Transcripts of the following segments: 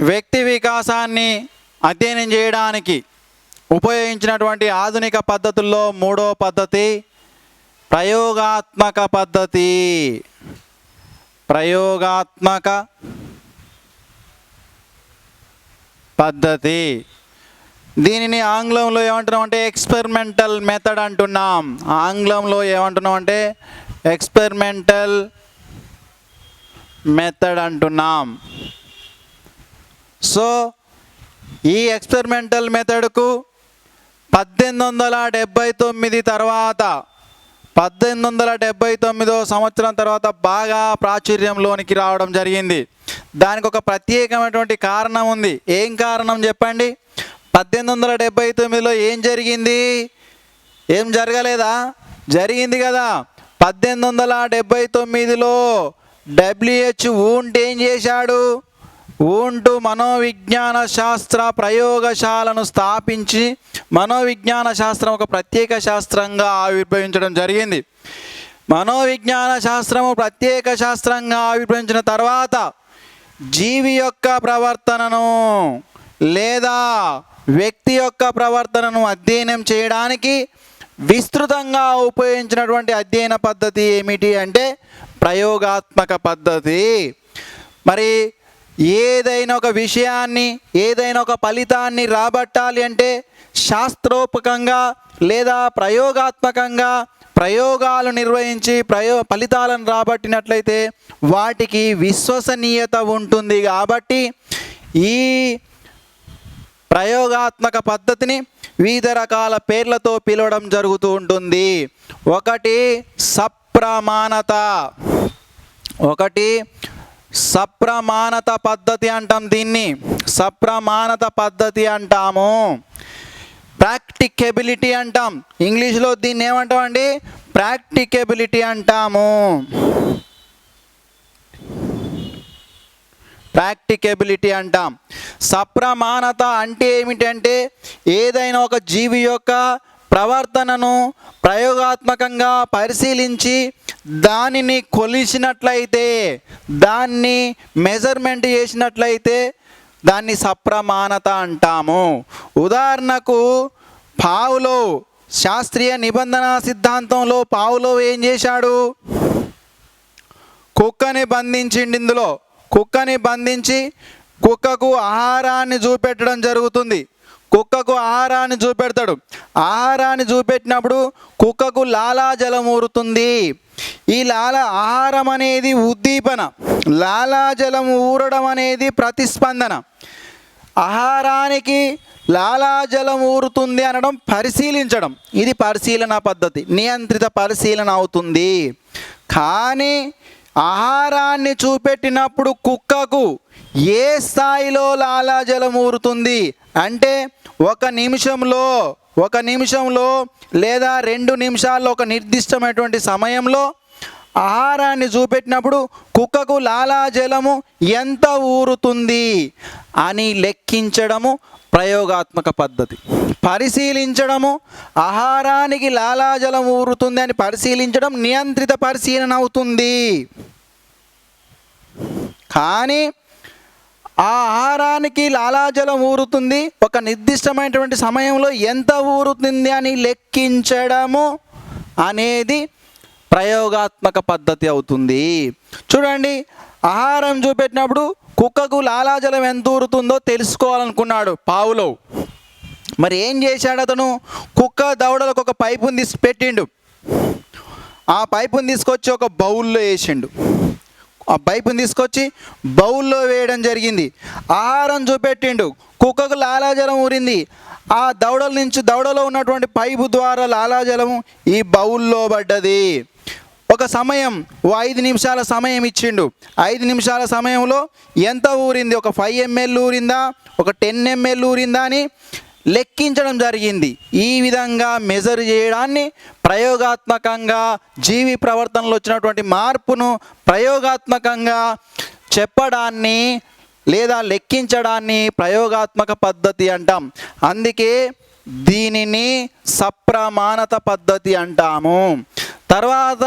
వ్యక్తి వికాసాన్ని అధ్యయనం చేయడానికి ఉపయోగించినటువంటి ఆధునిక పద్ధతుల్లో మూడో పద్ధతి ప్రయోగాత్మక పద్ధతి. ప్రయోగాత్మక పద్ధతి. దీనిని ఆంగ్లంలో ఏమంటున్నాం అంటే ఎక్స్పెరిమెంటల్ మెథడ్ అంటున్నాం. ఆంగ్లంలో ఏమంటున్నాం అంటే ఎక్స్పెరిమెంటల్ మెథడ్ అంటున్నాం. సో ఈ ఎక్స్పెరిమెంటల్ మెథడ్కు 1879 తర్వాత 1879 సంవత్సరం తర్వాత బాగా ప్రాచుర్యంలోనికి రావడం జరిగింది. దానికి ఒక ప్రత్యేకమైనటువంటి కారణం ఉంది. ఏం కారణం చెప్పండి? 1879లో ఏం జరిగింది? ఏం జరగలేదా? జరిగింది కదా. 1879లో WH వూంట్ ఏం చేశాడు? వూంట్ మనోవిజ్ఞాన శాస్త్ర ప్రయోగశాలను స్థాపించి మనోవిజ్ఞాన శాస్త్రం ఒక ప్రత్యేక శాస్త్రంగా ఆవిర్భవించడం జరిగింది. మనోవిజ్ఞాన శాస్త్రము ప్రత్యేక శాస్త్రంగా ఆవిర్భవించిన తర్వాత జీవి యొక్క ప్రవర్తనను లేదా వ్యక్తి యొక్క ప్రవర్తనను అధ్యయనం చేయడానికి విస్తృతంగా ఉపయోగించినటువంటి అధ్యయన పద్ధతి ఏమిటి అంటే ప్రయోగాత్మక పద్ధతి. మరి ఏదైనా ఒక విషయాన్ని ఏదైనా ఒక ఫలితాన్ని రాబట్టాలి అంటే శాస్త్రోపకంగా లేదా ప్రయోగాత్మకంగా ప్రయోగాలు నిర్వహించి ఫలితాలను రాబట్టినట్లయితే వాటికి విశ్వసనీయత ఉంటుంది. కాబట్టి ఈ ప్రయోగాత్మక పద్ధతిని వివిధ రకాల పేర్లతో పిలవడం జరుగుతూ ఉంటుంది. ఒకటి సప్రమాణత పద్ధతి అంటాం. దీన్ని సప్రమాణత పద్ధతి అంటాము. ప్రాక్టికబిలిటీ అంటాం. ఇంగ్లీష్లో దీన్ని ఏమంటామండి? ప్రాక్టికబిలిటీ అంటాము. ప్రాక్టికబిలిటీ అంటాం. సప్రమాణత అంటే ఏమిటంటే ఏదైనా ఒక జీవి యొక్క ప్రవర్తనను ప్రయోగాత్మకంగా పరిశీలించి దానిని కొలిచినట్లయితే, దాన్ని మెజర్మెంట్ చేసినట్లయితే దాన్ని సప్రమాణత అంటాము. ఉదాహరణకు పావ్లోవ్ శాస్త్రీయ నిబంధన సిద్ధాంతంలో పావ్లోవ్ ఏం చేశాడు? కుక్కని బంధించిండు. ఇందులో కుక్కని బంధించి కుక్కకు ఆహారాన్ని చూపెట్టడం జరుగుతుంది. కుక్కకు ఆహారాన్ని చూపెడతాడు. ఆహారాన్ని చూపెట్టినప్పుడు కుక్కకు లాలాజలం ఊరుతుంది. ఈ ఆహారం అనేది ఉద్దీపన, లాలాజలం ఊరడం అనేది ప్రతిస్పందన. ఆహారానికి లాలాజలం ఊరుతుంది అనడం పరిశీలించడం, ఇది పరిశీలన పద్ధతి, నియంత్రిత పరిశీలన అవుతుంది. కానీ ఆహారాన్ని చూపెట్టినప్పుడు కుక్కకు ఏ స్థాయిలో లాలాజలం ఊరుతుంది అంటే ఒక నిమిషంలో లేదా 2 నిమిషాల్లో ఒక నిర్దిష్టమైనటువంటి సమయంలో ఆహారాన్ని చూపెట్టినప్పుడు కుక్కకు లాలాజలము ఎంత ఊరుతుంది అని లెక్కించడము ప్రయోగాత్మక పద్ధతి. పరిశీలించడము, ఆహారానికి లాలాజలం ఊరుతుంది అని పరిశీలించడం నియంత్రిత పరిశీలన అవుతుంది. కానీ ఆ ఆహారానికి లాలాజలం ఊరుతుంది, ఒక నిర్దిష్టమైనటువంటి సమయంలో ఎంత ఊరుతుంది అని లెక్కించడము అనేది ప్రయోగాత్మక పద్ధతి అవుతుంది. చూడండి, ఆహారం చూపెట్టినప్పుడు కుక్కకు లాలాజలం ఎంత ఊరుతుందో తెలుసుకోవాలనుకున్నాడు పావ్లోవ్. మరి ఏం చేశాడు అతను? కుక్క దవడలకు ఒక పైపుని తీసి పెట్టిండు. ఆ పైపుని తీసుకొచ్చి ఒక బౌల్లో వేసిండు. ఆ పైపుని తీసుకొచ్చి బౌల్లో వేయడం జరిగింది. ఆహారం చూపెట్టిండు, కుక్కకు లాలాజలం ఊరింది. ఆ దవడలో ఉన్నటువంటి పైపు ద్వారా లాలాజలము ఈ బౌల్లో పడ్డది. ఒక సమయం 5 నిమిషాల సమయం ఇచ్చిండు. 5 నిమిషాల సమయంలో ఎంత ఊరింది? ఒక 5 ml ఊరిందా, ఒక 10 ml ఊరిందా అని లెక్కించడం జరిగింది. ఈ విధంగా మెజర్ చేయడాన్ని ప్రయోగాత్మకంగా జీవి ప్రవర్తనలో వచ్చినటువంటి మార్పును ప్రయోగాత్మకంగా చెప్పడాన్ని లేదా లెక్కించడాన్ని ప్రయోగాత్మక పద్ధతి అంటాం. అందుకే దీనిని సప్రమాణత పద్ధతి అంటాము. తర్వాత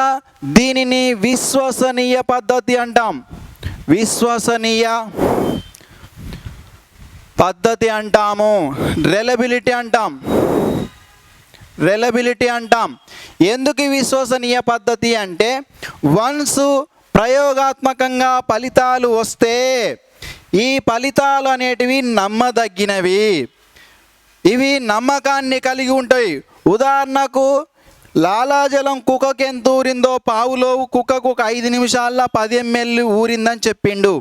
దీనిని విశ్వసనీయ పద్ధతి అంటాం. పద్ధతి అంటాము, రిలయబిలిటీ అంటాం. రిలయబిలిటీ అంటాం. ఎందుకు విశ్వసనీయ పద్ధతి అంటే వన్స్ ప్రయోగాత్మకంగా ఫలితాలు వస్తే ఈ ఫలితాలు అనేటివి నమ్మదగినవి, ఇవి నమ్మకాన్ని కలిగి ఉంటాయి. ఉదాహరణకు లాలాజలం కుక్కకి ఎంత ఊరిందో పావులో కుక్కకు ఒక 5 నిమిషాల్లో 10 ml ఊరిందని చెప్పిండు.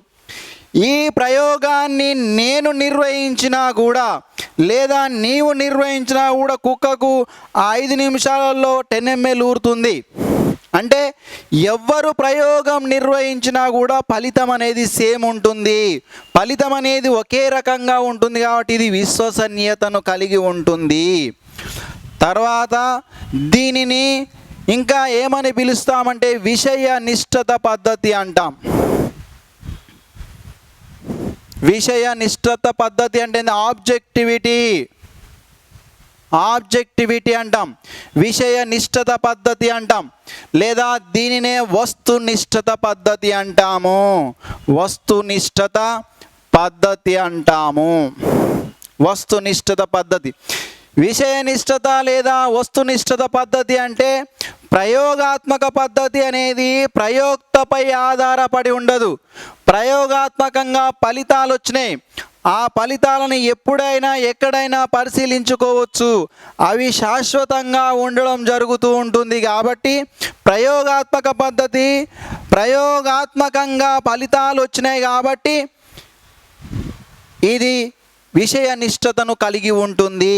ఈ ప్రయోగాన్ని నేను నిర్వహించినా కూడా లేదా నీవు నిర్వహించినా కూడా కుక్కకు ఆ 5 నిమిషాలలో 10 ml ఊరుతుంది. అంటే ఎవ్వరు ప్రయోగం నిర్వహించినా కూడా ఫలితం అనేది సేమ్ ఉంటుంది, ఫలితం అనేది ఒకే రకంగా ఉంటుంది. కాబట్టి ఇది విశ్వసనీయతను కలిగి ఉంటుంది. తర్వాత దీనిని ఇంకా ఏమని పిలుస్తామంటే విషయ నిష్ఠత పద్ధతి అంటాం. విషయ నిష్ఠత పద్ధతి అంటే ఆబ్జెక్టివిటీ అంటాం, విషయ నిష్ఠత పద్ధతి అంటాం. లేదా దీనినే వస్తునిష్ఠత పద్ధతి అంటాము, వస్తునిష్ఠత పద్ధతి అంటాము. వస్తునిష్ఠత పద్ధతి, విషయనిష్ఠత లేదా వస్తునిష్ఠత పద్ధతి అంటే ప్రయోగాత్మక పద్ధతి అనేది ప్రయోక్తపై ఆధారపడి ఉండదు. ప్రయోగాత్మకంగా ఫలితాలు వచ్చినాయి, ఆ ఫలితాలను ఎప్పుడైనా ఎక్కడైనా పరిశీలించుకోవచ్చు, అవి శాశ్వతంగా ఉండడం జరుగుతూ ఉంటుంది. కాబట్టి ప్రయోగాత్మక పద్ధతి ప్రయోగాత్మకంగా ఫలితాలు వచ్చినాయి కాబట్టి ఇది విషయ నిష్ఠతను కలిగి ఉంటుంది.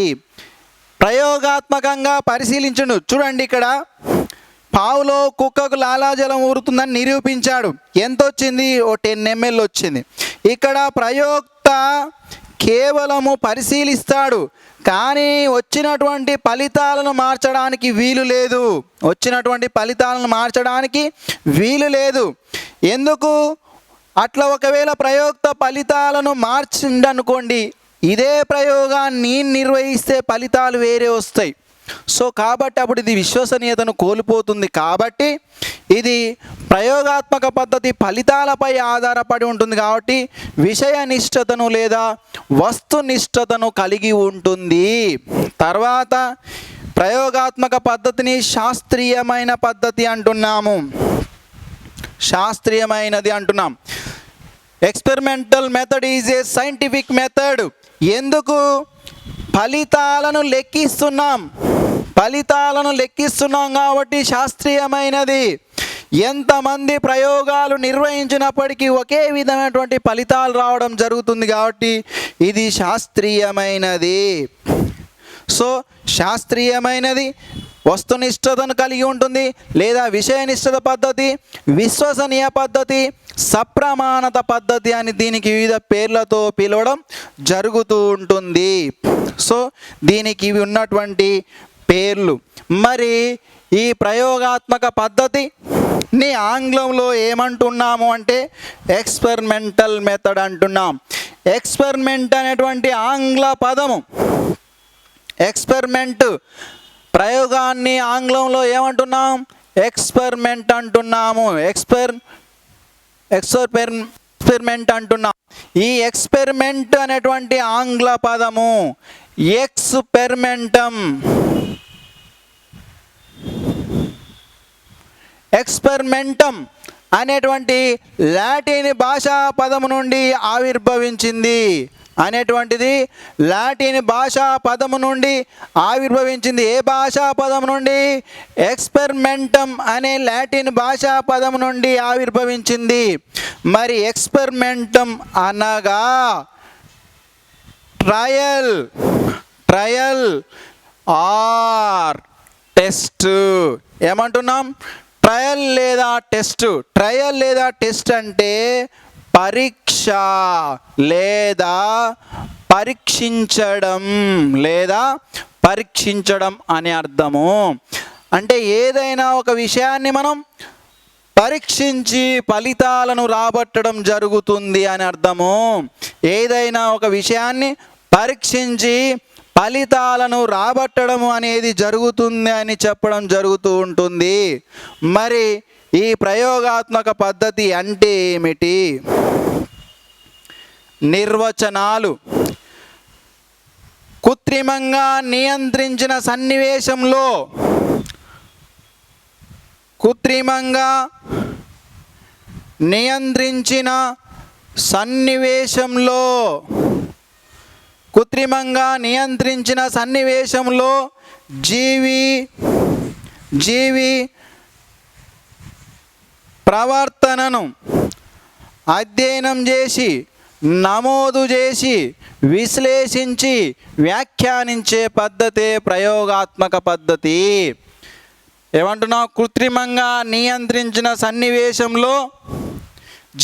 ప్రయోగాత్మకంగా పరిశీలించండు. చూడండి, ఇక్కడ పావులో కుక్కకు లాలాజలం ఊరుతుందని నిరూపించాడు. ఎంత వచ్చింది? ఓ 10 ml వచ్చింది. ఇక్కడ ప్రయోక్త కేవలము పరిశీలిస్తాడు, కానీ వచ్చినటువంటి ఫలితాలను మార్చడానికి వీలు లేదు. వచ్చినటువంటి ఫలితాలను మార్చడానికి వీలు లేదు. ఎందుకు? అట్లా ఒకవేళ ప్రయోక్త ఫలితాలను మార్చిండనుకోండి, ఇదే ప్రయోగాన్ని నిర్వహిస్తే ఫలితాలు వేరే వస్తాయి. సో కాబట్టి అప్పుడు ఇది విశ్వసనీయతను కోల్పోతుంది. కాబట్టి ఇది ప్రయోగాత్మక పద్ధతి ఫలితాలపై ఆధారపడి ఉంటుంది. కాబట్టి విషయ నిష్ఠతను లేదా వస్తునిష్ఠతను కలిగి ఉంటుంది. తర్వాత ప్రయోగాత్మక పద్ధతిని శాస్త్రీయమైన పద్ధతి అంటున్నాము, శాస్త్రీయమైనది అంటున్నాం. Experimental method is a scientific method. ఎందుకు? ఫలితాలను లెక్కిస్తున్నాం కాబట్టి శాస్త్రీయమైనది. ఎంతమంది ప్రయోగాలు నిర్వహించినప్పటికీ ఒకే విధమైనటువంటి ఫలితాలు రావడం జరుగుతుంది కాబట్టి ఇది శాస్త్రీయమైనది. సో శాస్త్రీయమైనది వస్తునిష్ఠతను కలిగి ఉంటుంది లేదా విషయనిష్ఠత పద్ధతి, విశ్వసనీయ పద్ధతి, సప్రమాణత పద్ధతి అని దీనికి వివిధ పేర్లతో పిలవడం జరుగుతూ ఉంటుంది. సో దీనికి ఇవి ఉన్నటువంటి పేర్లు. మరి ఈ ప్రయోగాత్మక పద్ధతిని ఆంగ్లంలో ఏమంటున్నాము అంటే ఎక్స్పెరిమెంటల్ మెథడ్ అంటున్నాం. ఎక్స్పెరిమెంట్ అనేటువంటి ఆంగ్ల పదము, ఎక్స్పెరిమెంట్ ప్రయోగాన్ని ఆంగ్లంలో ఏమంటున్నాం? ఎక్స్పెరిమెంట్ అంటున్నాము. ఎక్స్పెరిమెంట్ అంటున్నాం. ఈ ఎక్స్పెరిమెంట్ అనేటువంటి ఆంగ్ల పదము ఎక్స్పెరిమెంటం అనేటువంటి లాటిన్ భాషా పదము నుండి ఆవిర్భవించింది. అనేటువంటిది లాటిన్ భాషా పదము నుండి ఆవిర్భవించింది. ఏ భాషా పదము నుండి? ఎక్స్పెరిమెంటం అనే లాటిన్ భాషా పదము నుండి ఆవిర్భవించింది. మరి ఎక్స్పెరిమెంటం అనగా ట్రయల్ ఆర్ టెస్ట్. ఏమంటున్నాం? ట్రయల్ లేదా టెస్ట్. ట్రయల్ లేదా టెస్ట్ అంటే పరీక్ష లేదా పరీక్షించడం అనే అర్థము. అంటే ఏదైనా ఒక విషయాన్ని మనం పరీక్షించి ఫలితాలను రాబట్టడం జరుగుతుంది అని అర్థము. ఏదైనా ఒక విషయాన్ని పరీక్షించి ఫలితాలను రాబట్టడం అనేది జరుగుతుంది అని చెప్పడం జరుగుతూ ఉంటుంది. మరి ఈ ప్రయోగాత్మక పద్ధతి అంటే ఏమిటి? నిర్వచనాలు. కృత్రిమంగా నియంత్రించిన సన్నివేశంలో కృత్రిమంగా నియంత్రించిన సన్నివేశంలో కృత్రిమంగా నియంత్రించిన సన్నివేశంలో జీవి ప్రవర్తనను అధ్యయనం చేసి నమోదు చేసి విశ్లేషించి వ్యాఖ్యానించే పద్ధతే ప్రయోగాత్మక పద్ధతి. ఏమంటున్నావు? కృత్రిమంగా నియంత్రించిన సన్నివేశంలో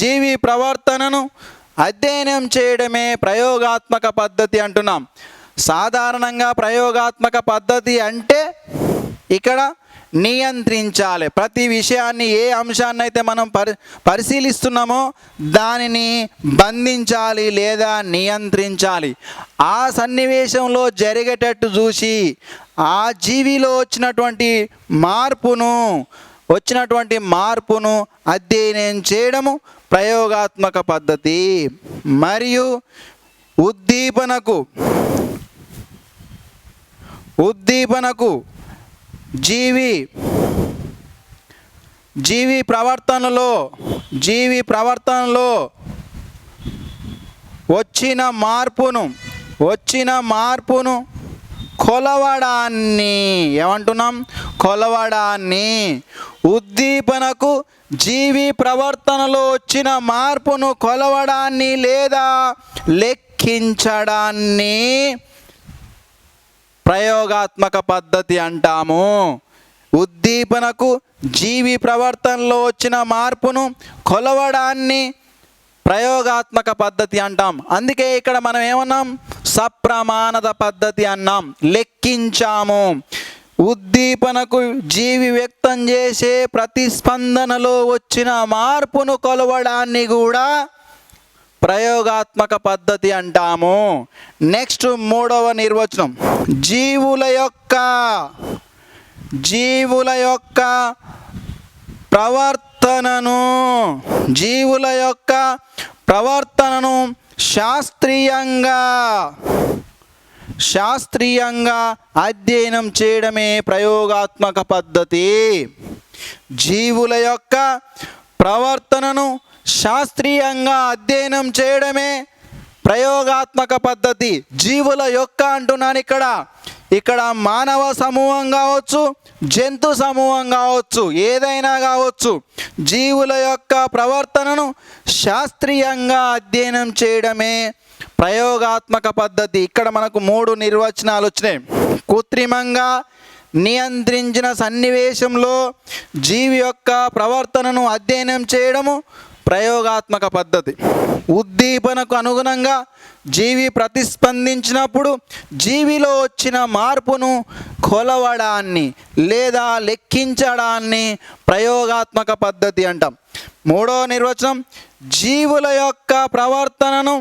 జీవి ప్రవర్తనను అధ్యయనం చేయడమే ప్రయోగాత్మక పద్ధతి అంటున్నాం. సాధారణంగా ప్రయోగాత్మక పద్ధతి అంటే ఇక్కడ నియంత్రించాలి. ప్రతి విషయాన్ని, ఏ అంశాన్ని అయితే మనం పరిశీలిస్తున్నామో దానిని బంధించాలి లేదా నియంత్రించాలి. ఆ సన్నివేశంలో జరిగేటట్టు చూసి ఆ జీవిలో వచ్చినటువంటి మార్పును అధ్యయనం చేయడము ప్రయోగాత్మక పద్ధతి. మరియు ఉద్దీపనకు జీవి ప్రవర్తనలో వచ్చిన మార్పును కొలవడాన్ని ఏమంటున్నాం? కొలవడాన్ని. ఉద్దీపనకు జీవి ప్రవర్తనలో వచ్చిన మార్పును కొలవడాన్ని లేదా లెక్కించడాన్ని ప్రయోగాత్మక పద్ధతి అంటాము. ఉద్దీపనకు జీవి ప్రవర్తనలో వచ్చిన మార్పును కొలవడాన్ని ప్రయోగాత్మక పద్ధతి అంటాం. అందుకే ఇక్కడ మనం ఏమన్నాం? సప్రమాణత పద్ధతి అన్నాం, లెక్కించాము. ఉద్దీపనకు జీవి వ్యక్తం చేసే ప్రతిస్పందనలో వచ్చిన మార్పును కొలవడాన్ని కూడా ప్రయోగాత్మక పద్ధతి అంటాము. నెక్స్ట్ 3వ నిర్వచనం, జీవుల యొక్క ప్రవర్తనను శాస్త్రీయంగా అధ్యయనం చేయడమే ప్రయోగాత్మక పద్ధతి. జీవుల యొక్క ప్రవర్తనను శాస్త్రీయంగా అధ్యయనం చేయడమే ప్రయోగాత్మక పద్ధతి. జీవుల యొక్క అంటున్నాను ఇక్కడ మానవ సమూహం కావచ్చు, జంతు సమూహం కావచ్చు, ఏదైనా కావచ్చు. జీవుల యొక్క ప్రవర్తనను శాస్త్రీయంగా అధ్యయనం చేయడమే ప్రయోగాత్మక పద్ధతి. ఇక్కడ మనకు 3 నిర్వచనాలు వచ్చినాయి. కృత్రిమంగా నియంత్రించిన సన్నివేశంలో జీవి యొక్క ప్రవర్తనను అధ్యయనం చేయడము ప్రయోగాత్మక పద్ధతి. ఉద్దీపనకు అనుగుణంగా జీవి ప్రతిస్పందించినప్పుడు జీవిలో వచ్చిన మార్పును కొలవడాన్ని లేదా లెక్కించడాన్ని ప్రయోగాత్మక పద్ధతి అంటాం. 3వ నిర్వచనం, జీవుల యొక్క ప్రవర్తనను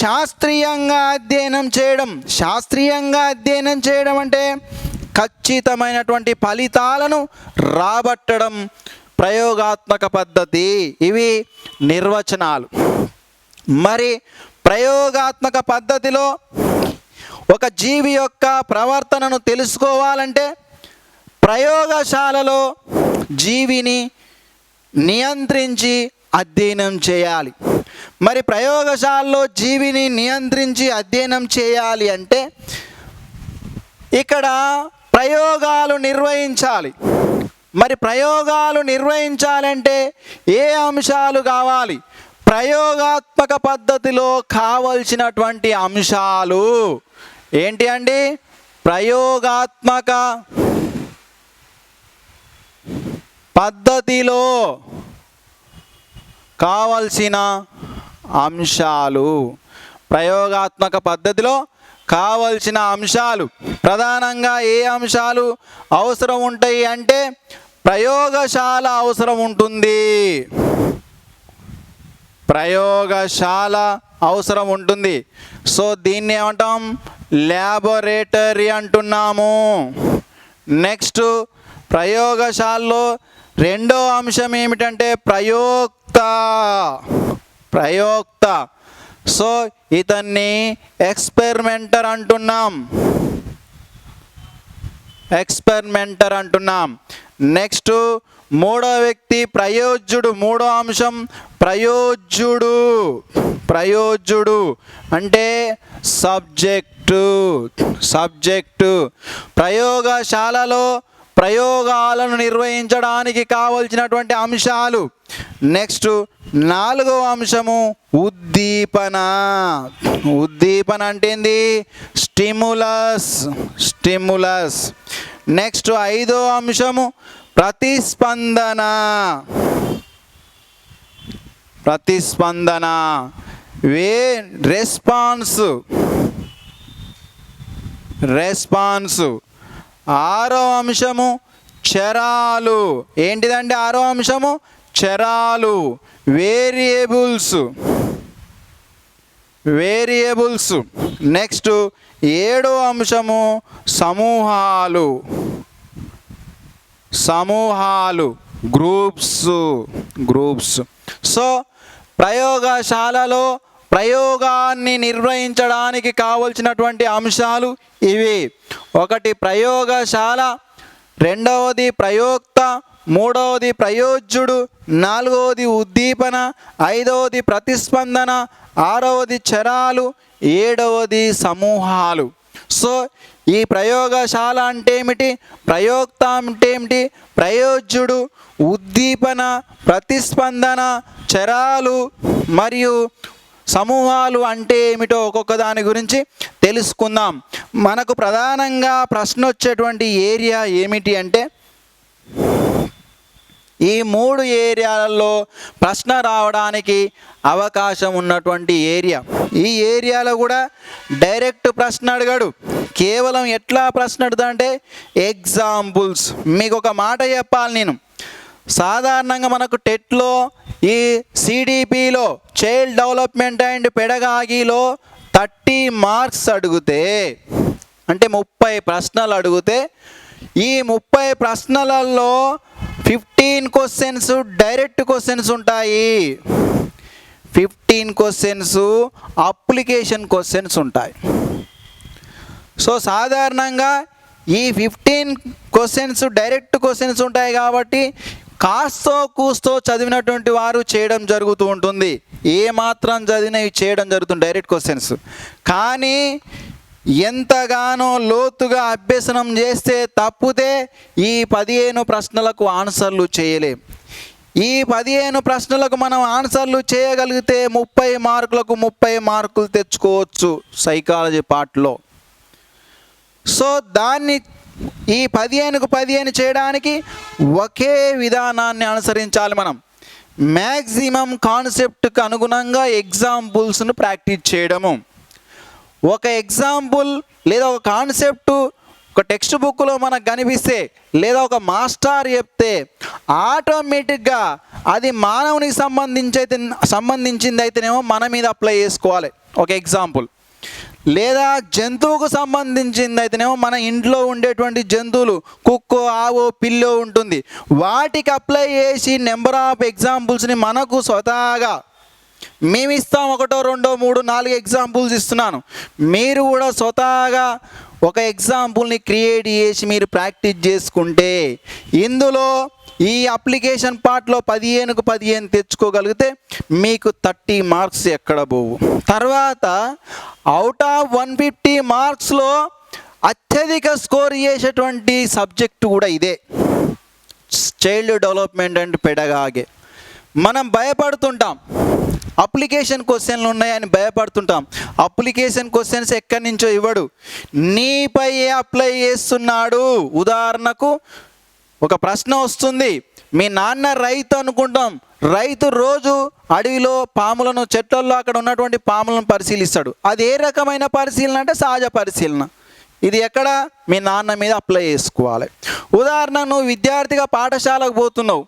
శాస్త్రీయంగా అధ్యయనం చేయడం. శాస్త్రీయంగా అధ్యయనం చేయడం అంటే ఖచ్చితమైనటువంటి ఫలితాలను రాబట్టడం ప్రయోగాత్మక పద్ధతి. ఇవి నిర్వచనాలు. మరి ప్రయోగాత్మక పద్ధతిలో ఒక జీవి యొక్క ప్రవర్తనను తెలుసుకోవాలంటే ప్రయోగశాలలో జీవిని నియంత్రించి అధ్యయనం చేయాలి. మరి ప్రయోగశాలలో జీవిని నియంత్రించి అధ్యయనం చేయాలి అంటే ఇక్కడ ప్రయోగాలు నిర్వహించాలి. మరి ప్రయోగాలు నిర్వహించాలంటే ఏ అంశాలు కావాలి? ప్రయోగాత్మక పద్ధతిలో కావలసినటువంటి అంశాలు ఏంటి అండి? ప్రయోగాత్మక పద్ధతిలో కావలసిన అంశాలు. ప్రయోగాత్మక పద్ధతిలో కావలసిన అంశాలు ప్రధానంగా ఏ అంశాలు అవసరం ఉంటాయి అంటే ప్రయోగశాల అవసరం ఉంటుంది. ప్రయోగశాల అవసరం ఉంటుంది. సో దీన్ని ఏమంటాం? ల్యాబొరేటరీ అంటున్నాము. నెక్స్ట్ ప్రయోగశాలలో రెండో అంశం ఏమిటంటే ప్రయోక్త. సో ఇతన్ని ఎక్స్పెరిమెంటర్ అంటున్నాం. నెక్స్ట్ మూడో వ్యక్తి ప్రయోజ్యుడు. మూడో అంశం ప్రయోజ్యుడు అంటే సబ్జెక్టు. ప్రయోగశాలలో ప్రయోగాలను నిర్వహించడానికి కావలసినటువంటి అంశాలు. నెక్స్ట్ నాలుగో అంశము ఉద్దీపన అంటే ఏంది? స్టిములస్. నెక్స్ట్ ఐదో అంశము ప్రతిస్పందన. రెస్పాన్స్. ఆరో అంశము చరాలు. ఏంటిదంటే ఆరో అంశము చరాలు, వేరియబుల్స్. నెక్స్ట్ ఏడో అంశము సమూహాలు, గ్రూప్స్. సో ప్రయోగశాలలో ప్రయోగాన్ని నిర్వహించడానికి కావలసినటువంటి అంశాలు ఇవి. ఒకటి ప్రయోగశాల, రెండవది ప్రయోక్త, మూడవది ప్రయోజ్యుడు, నాలుగవది ఉద్దీపన, ఐదవది ప్రతిస్పందన, ఆరవది చరాలు, ఏడవది సమూహాలు. సో ఈ ప్రయోగశాల అంటే ఏమిటి, ప్రయోక్త అంటే ఏమిటి, ప్రయోజ్యుడు, ఉద్దీపన, ప్రతిస్పందన, చరాలు మరియు సమూహాలు అంటే ఏమిటో ఒక్కొక్క దాని గురించి తెలుసుకుందాం. మనకు ప్రధానంగా ప్రశ్న వచ్చేటువంటి ఏరియా ఏమిటి అంటే ఈ మూడు ఏరియాలలో ప్రశ్న రావడానికి అవకాశం ఉన్నటువంటి ఏరియా. ఈ ఏరియాలో కూడా డైరెక్ట్ ప్రశ్న అడగడు. కేవలం ఎట్లా ప్రశ్న అడుగుతా అంటే ఎగ్జాంపుల్స్. మీకు ఒక మాట చెప్పాలి నేను. సాధారణంగా మనకు టెట్లో ఈ సిడిపిలో చైల్డ్ డెవలప్మెంట్ అండ్ పెడగాగిలో 30 మార్క్స్ అడిగితే అంటే 30 ప్రశ్నలు అడిగితే ఈ 30 ప్రశ్నలలో 15 క్వశ్చన్స్ డైరెక్ట్ క్వశ్చన్స్ ఉంటాయి, 15 క్వశ్చన్స్ అప్లికేషన్ క్వశ్చన్స్ ఉంటాయి. సో సాధారణంగా ఈ 15 క్వశ్చన్స్ డైరెక్ట్ క్వశ్చన్స్ ఉంటాయి కాబట్టి కాస్తో కూస్తో చదివినటువంటి వారు చేయడం జరుగుతూ ఉంటుంది. ఏమాత్రం చదివినవి చేయడం జరుగుతుంది డైరెక్ట్ క్వశ్చన్స్. కానీ ఎంతగానో లోతుగా అభ్యసనం చేస్తే తప్పితే ఈ 15 ప్రశ్నలకు ఆన్సర్లు చేయలేం. ఈ 15 ప్రశ్నలకు మనం ఆన్సర్లు చేయగలిగితే 30 మార్కులకు 30 మార్కులు తెచ్చుకోవచ్చు సైకాలజీ పార్ట్లో. సో దాన్ని ఈ 15కు 15 చేయడానికి ఒకే విధానాన్ని అనుసరించాలి మనం. మ్యాక్సిమం కాన్సెప్ట్కి అనుగుణంగా ఎగ్జాంపుల్స్ను ప్రాక్టీస్ చేయడము. ఒక ఎగ్జాంపుల్ లేదా ఒక కాన్సెప్ట్ ఒక టెక్స్ట్ బుక్లో మనకు కనిపిస్తే లేదా ఒక మాస్టర్ చెప్తే ఆటోమేటిక్గా అది మానవునికి సంబంధించింది అయితేనేమో మన మీద అప్లై చేసుకోవాలి ఒక ఎగ్జాంపుల్. లేదా జంతువుకు సంబంధించింది అయితేనేమో మన ఇంట్లో ఉండేటువంటి జంతువులు కుక్కో ఆవో పిల్లో ఉంటుంది, వాటికి అప్లై చేసి నెంబర్ ఆఫ్ ఎగ్జాంపుల్స్ని మనకు స్వతహాగా మేము ఇస్తాం. 1, 2, 3, 4 ఎగ్జాంపుల్స్ ఇస్తున్నాను. మీరు కూడా స్వతహాగా ఒక ఎగ్జాంపుల్ని క్రియేట్ చేసి మీరు ప్రాక్టీస్ చేసుకుంటే ఇందులో ఈ అప్లికేషన్ పార్ట్లో 15కు 15 తెచ్చుకోగలిగితే మీకు 30 మార్క్స్ ఎక్కడ పోవు. తర్వాత అవుట్ ఆఫ్ 150 మార్క్స్లో అత్యధిక స్కోర్ చేసేటువంటి సబ్జెక్టు కూడా ఇదే, చైల్డ్ డెవలప్మెంట్ అండ్ పెడగాగే. మనం భయపడుతుంటాం, అప్లికేషన్ క్వశ్చన్లు ఉన్నాయని భయపడుతుంటాం. అప్లికేషన్ క్వశ్చన్స్ ఎక్కడి నుంచో ఇవ్వడు, నీపై అప్లై చేస్తున్నాడు. ఉదాహరణకు ఒక ప్రశ్న వస్తుంది, మీ నాన్న రైతు అనుకుంటాం. రైతు రోజు అడవిలో పాములను, చెట్లలో అక్కడ ఉన్నటువంటి పాములను పరిశీలిస్తాడు. అది ఏ రకమైన పరిశీలన అంటే సహజ పరిశీలన. ఇది ఎక్కడ మీ నాన్న మీద అప్లై చేసుకోవాలి. ఉదాహరణ, నువ్వు విద్యార్థిగా పాఠశాలకు పోతున్నావు,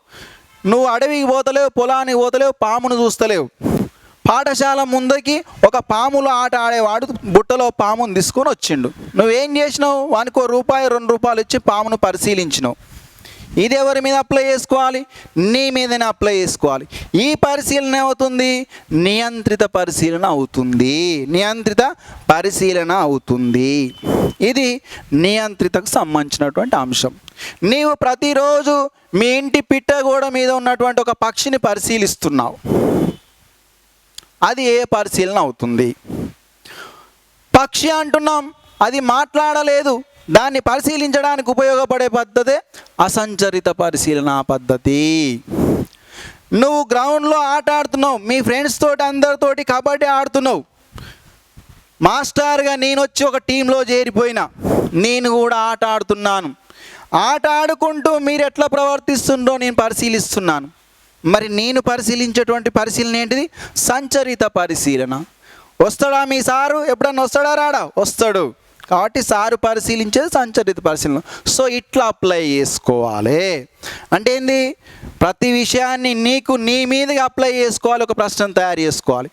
నువ్వు అడవికి పోతలేవు, పొలానికి పోతలేవు, పామును చూస్తలేవు. పాఠశాల ముందుకి ఒక పాములు ఆట ఆడేవాడు బుట్టలో పామును తీసుకొని వచ్చిండు. నువ్వేం చేసినావు? వానికి ₹1, ₹2 ఇచ్చి పామును పరిశీలించినావు. ఇది ఎవరి మీద అప్లై చేసుకోవాలి? నీ మీదనే అప్లై చేసుకోవాలి. ఈ పరిశీలన అవుతుంది నియంత్రిత పరిశీలన అవుతుంది. నియంత్రిత పరిశీలన అవుతుంది. ఇది నియంత్రితకు సంబంధించినటువంటి అంశం. నీవు ప్రతిరోజు మీ ఇంటి పిట్టగోడ మీద ఉన్నటువంటి ఒక పక్షిని పరిశీలిస్తున్నావు. అది ఏ పరిశీలన అవుతుంది? పక్షి అంటున్నాం, అది మాట్లాడలేదు. దాన్ని పరిశీలించడానికి ఉపయోగపడే పద్ధతే అసంచరిత పరిశీలన పద్ధతి. నువ్వు గ్రౌండ్లో ఆట ఆడుతున్నావు, మీ ఫ్రెండ్స్ తోటి అందరితోటి కబడ్డీ ఆడుతున్నావు. మాస్టర్గా నేను వచ్చి ఒక టీంలో చేరిపోయినా, నేను కూడా ఆట ఆడుతున్నాను. ఆట ఆడుకుంటూ మీరు ఎట్లా ప్రవర్తిస్తుందో నేను పరిశీలిస్తున్నాను. మరి నేను పరిశీలించేటువంటి పరిశీలన ఏంటిది? సంచరిత పరిశీలన. వస్తాడా మీ సారు? ఎప్పుడన్నా వస్తాడా రాడా? వస్తాడు. కాబట్టి సారు పరిశీలించేది సంచరిత పరిశీలన. సో ఇట్లా అప్లై చేసుకోవాలి. అంటే ఏంది? ప్రతి విషయాన్ని నీ మీదకి అప్లై చేసుకోవాలి. ఒక ప్రశ్న తయారు చేసుకోవాలి.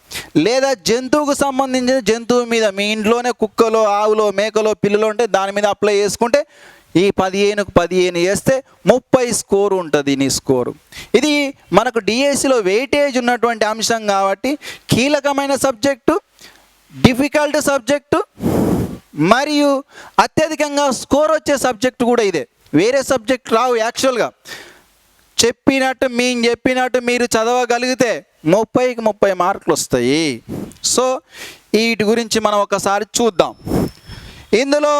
లేదా జంతువుకు సంబంధించిన జంతువు మీద, మీ ఇంట్లోనే కుక్కలో, ఆవులో, మేకలో, పిల్లులో ఉంటే దాని మీద అప్లై చేసుకుంటే ఈ 15కు 15 వేస్తే 30 స్కోరు ఉంటుంది నీ స్కోరు. ఇది మనకు డిఎస్సిలో వెయిటేజ్ ఉన్నటువంటి అంశం కాబట్టి కీలకమైన సబ్జెక్టు, డిఫికల్ట్ సబ్జెక్టు మరియు అత్యధికంగా స్కోర్ వచ్చే సబ్జెక్టు కూడా ఇదే. వేరే సబ్జెక్ట్ రావు. యాక్చువల్గా మేము చెప్పినట్టు మీరు చదవగలిగితే 30కి 30 మార్కులు వస్తాయి. సో వీటి గురించి మనం ఒకసారి చూద్దాం. ఇందులో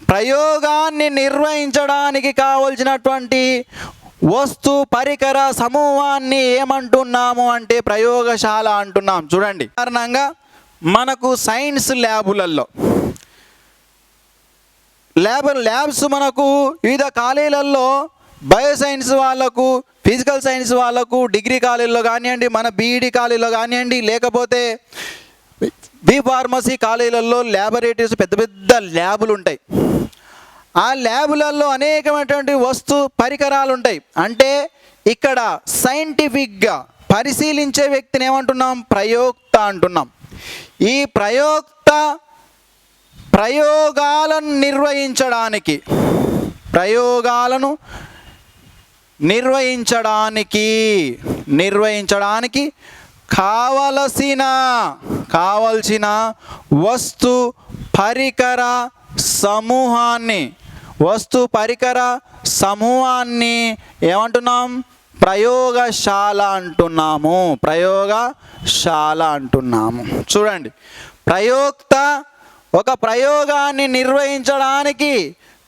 ప్రయోగాన్ని నిర్వహించడానికి కావలసినటువంటి వస్తు పరికర సమూహాన్ని ఏమంటున్నాము అంటే ప్రయోగశాల అంటున్నాం. చూడండి, కారణంగా మనకు సైన్స్ ల్యాబ్స్ మనకు వివిధ కాలేజీలలో బయోసైన్స్ వాళ్ళకు, ఫిజికల్ సైన్స్ వాళ్ళకు డిగ్రీ కాలేజీలో కానివ్వండి, మన బీఈడి కాలేజీలో కానివ్వండి, లేకపోతే బి ఫార్మసీ కాలేజీలలో ల్యాబొరేటరీస్ పెద్ద పెద్ద ల్యాబులు ఉంటాయి. ఆ ల్యాబులలో అనేకమైనటువంటి వస్తు పరికరాలు ఉంటాయి. అంటే ఇక్కడ సైంటిఫిక్గా పరిశీలించే వ్యక్తిని ఏమంటున్నాం? ప్రయోక్త అంటున్నాం. ఈ ప్రయోక్త ప్రయోగాలను నిర్వహించడానికి కావలసిన వస్తు పరికర సమూహాన్ని ఏమంటున్నాం? ప్రయోగశాల అంటున్నాము. చూడండి, ప్రయోక్త ఒక ప్రయోగాన్ని నిర్వహించడానికి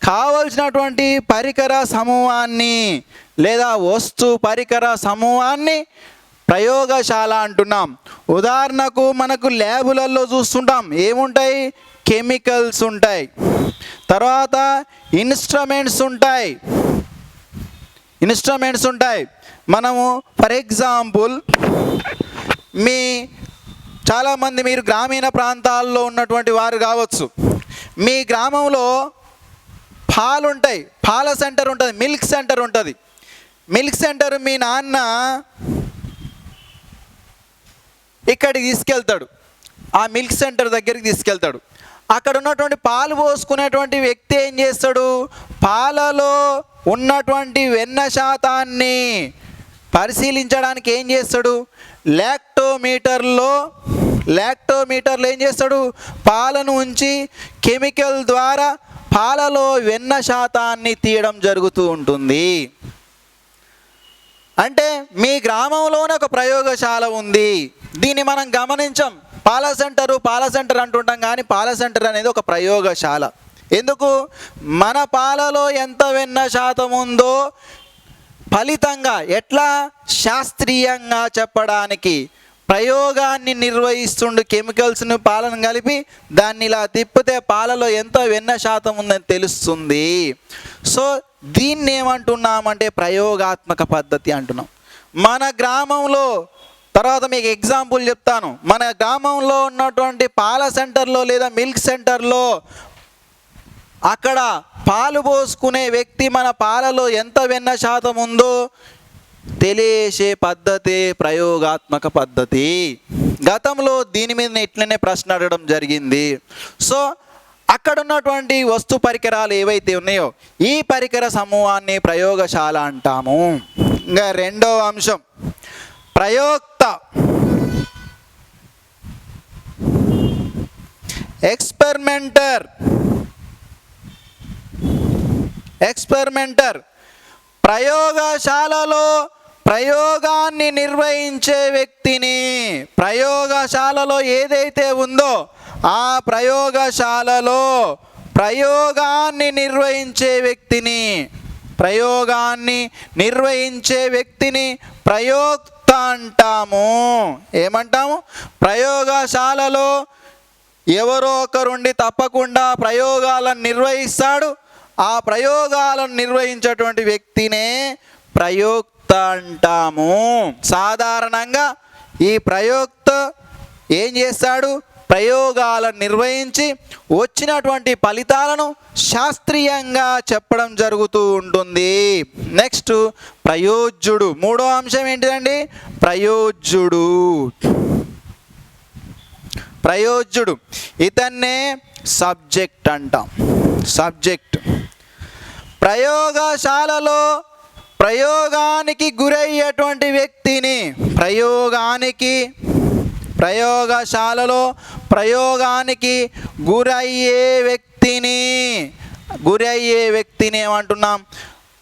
కావలసినటువంటి పరికర సమూహాన్ని లేదా వస్తు పరికర సమూహాన్ని ప్రయోగశాల అంటున్నాం. ఉదాహరణకు మనకు ల్యాబులలో చూస్తుంటాం, ఏముంటాయి? కెమికల్స్ ఉంటాయి, తర్వాత ఇన్స్ట్రుమెంట్స్ ఉంటాయి. మనము ఫర్ ఎగ్జాంపుల్ చాలామంది మీరు గ్రామీణ ప్రాంతాల్లో ఉన్నటువంటి వారు కావచ్చు. మీ గ్రామంలో పాలు ఉంటాయి, పాల సెంటర్ ఉంటుంది, మిల్క్ సెంటర్ ఉంటుంది. మిల్క్ సెంటర్ మీ నాన్న ఇక్కడికి తీసుకెళ్తాడు, ఆ మిల్క్ సెంటర్ దగ్గరికి తీసుకెళ్తాడు. అక్కడ ఉన్నటువంటి పాలు పోసుకునేటువంటి వ్యక్తి ఏం చేస్తాడు? పాలలో ఉన్నటువంటి వెన్న శాతాన్ని పరిశీలించడానికి ఏం చేస్తాడు? లాక్టోమీటర్లో ఏం చేస్తాడు? పాలను ఉంచి కెమికల్ ద్వారా పాలలో వెన్న శాతాన్ని తీయడం జరుగుతూ ఉంటుంది. అంటే మీ గ్రామంలోనే ఒక ప్రయోగశాల ఉంది. దీన్ని మనం గమనించాం. పాల సెంటర్ అంటుంటాం, కానీ పాల సెంటర్ అనేది ఒక ప్రయోగశాల. ఎందుకు? మన పాలలో ఎంత వెన్న శాతం ఉందో ఫలితంగా ఎట్లా శాస్త్రీయంగా చెప్పడానికి ప్రయోగాన్ని నిర్వహిస్తుండు. కెమికల్స్ను పాలను కలిపి దాన్ని ఇలా తిప్పితే పాలలో ఎంత వెన్న శాతం ఉందని తెలుస్తుంది. సో దీన్ని ఏమంటున్నామంటే ప్రయోగాత్మక పద్ధతి అంటున్నాం. మన గ్రామంలో, తర్వాత మీకు ఎగ్జాంపుల్ చెప్తాను, మన గ్రామంలో ఉన్నటువంటి పాల సెంటర్లో లేదా మిల్క్ సెంటర్లో అక్కడ పాలు పోసుకునే వ్యక్తి మన పాలలో ఎంత వెన్న శాతం ఉందో తెలియజేసే పద్ధతి ప్రయోగాత్మక పద్ధతి. గతంలో దీని మీద ఇట్లనే ప్రశ్న అడగడం జరిగింది. సో అక్కడ ఉన్నటువంటి వస్తు పరికరాలు ఏవైతే ఉన్నాయో ఈ పరికర సమూహాన్ని ప్రయోగశాల అంటాము. ఇంకా రెండవ అంశం ప్రయోక్త. ఎక్స్పెరిమెంటర్. ప్రయోగశాలలో ప్రయోగాన్ని నిర్వహించే వ్యక్తిని, ప్రయోగశాలలో ఏదైతే ఉందో ఆ ప్రయోగశాలలో ప్రయోగాన్ని నిర్వహించే వ్యక్తిని ప్రయోక్త అంటాము. ఏమంటాము? ప్రయోగశాలలో ఎవరో ఒకరుండి తప్పకుండా ప్రయోగాలను నిర్వహిస్తాడు. ఆ ప్రయోగాలను నిర్వహించేటువంటి వ్యక్తినే ప్రయోక్త అంటాము. సాధారణంగా ఈ ప్రయోక్త ఏం చేస్తాడు? ప్రయోగాలను నిర్వహించి వచ్చినటువంటి ఫలితాలను శాస్త్రీయంగా చెప్పడం జరుగుతూ ఉంటుంది. నెక్స్ట్ ప్రయోజ్యుడు. మూడో అంశం ఏంటిదండి? ప్రయోజ్యుడు. ఇతన్నే సబ్జెక్ట్ అంటాం. ప్రయోగశాలలో ప్రయోగానికి గురయ్యేటువంటి వ్యక్తిని, ప్రయోగశాలలో ప్రయోగానికి గురయ్యే వ్యక్తిని ఏమంటున్నాం?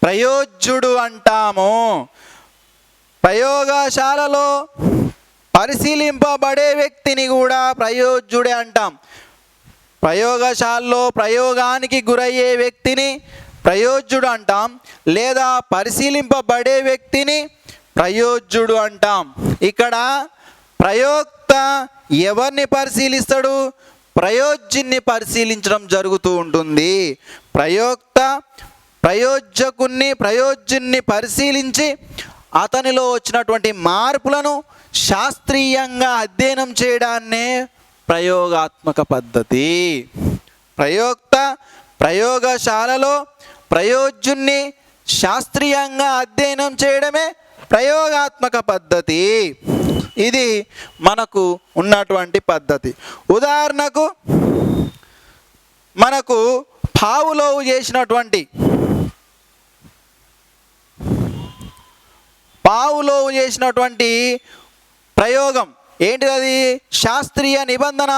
ప్రయోజ్యుడు అంటాము. ప్రయోగశాలలో పరిశీలింపబడే వ్యక్తిని కూడా ప్రయోజ్యుడే అంటాం. ప్రయోగశాలలో ప్రయోగానికి గురయ్యే వ్యక్తిని ప్రయోజ్యుడు అంటాం, లేదా పరిశీలింపబడే వ్యక్తిని ప్రయోజ్యుడు అంటాం. ఇక్కడ ప్రయోక్త ఎవరిని పరిశీలిస్తాడు? ప్రయోజ్యుని పరిశీలించడం జరుగుతూ ఉంటుంది. ప్రయోక్త ప్రయోజ్యుని పరిశీలించి అతనిలో వచ్చినటువంటి మార్పులను శాస్త్రీయంగా అధ్యయనం చేయడాన్నే ప్రయోగాత్మక పద్ధతి. ప్రయోక్త ప్రయోగశాలలో ప్రయోజ్యుని శాస్త్రీయంగా అధ్యయనం చేయడమే ప్రయోగాత్మక పద్ధతి. ఇది మనకు ఉన్నటువంటి పద్ధతి. ఉదాహరణకు మనకు పావులోవు చేసినటువంటి ప్రయోగం ఏంటిది? శాస్త్రీయ నిబంధనా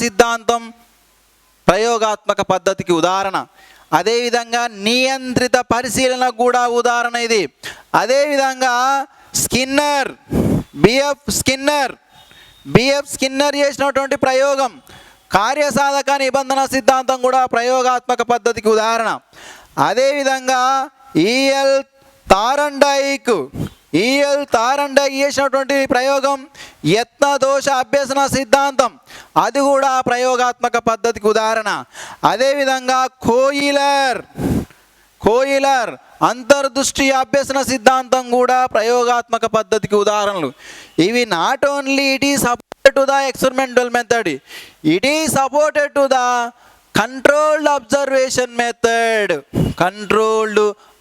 సిద్ధాంతం ప్రయోగాత్మక పద్ధతికి ఉదాహరణ. అదేవిధంగా నియంత్రిత పరిశీలనకు కూడా ఉదాహరణ ఇది. అదేవిధంగా బిఎఫ్ స్కిన్నర్ చేసినటువంటి ప్రయోగం కార్యసాధక నిబంధన సిద్ధాంతం కూడా ప్రయోగాత్మక పద్ధతికి ఉదాహరణ. అదేవిధంగా ఈఎల్ తారండైక్ చేసినటువంటి ప్రయోగం యత్న దోష అభ్యసన సిద్ధాంతం, అది కూడా ప్రయోగాత్మక పద్ధతికి ఉదాహరణ. అదేవిధంగా కోయిలర్ అంతర్దృష్టి అభ్యసన సిద్ధాంతం కూడా ప్రయోగాత్మక పద్ధతికి ఉదాహరణలు. ఇవి not only it is supported to the experimental method, it is supported to the controlled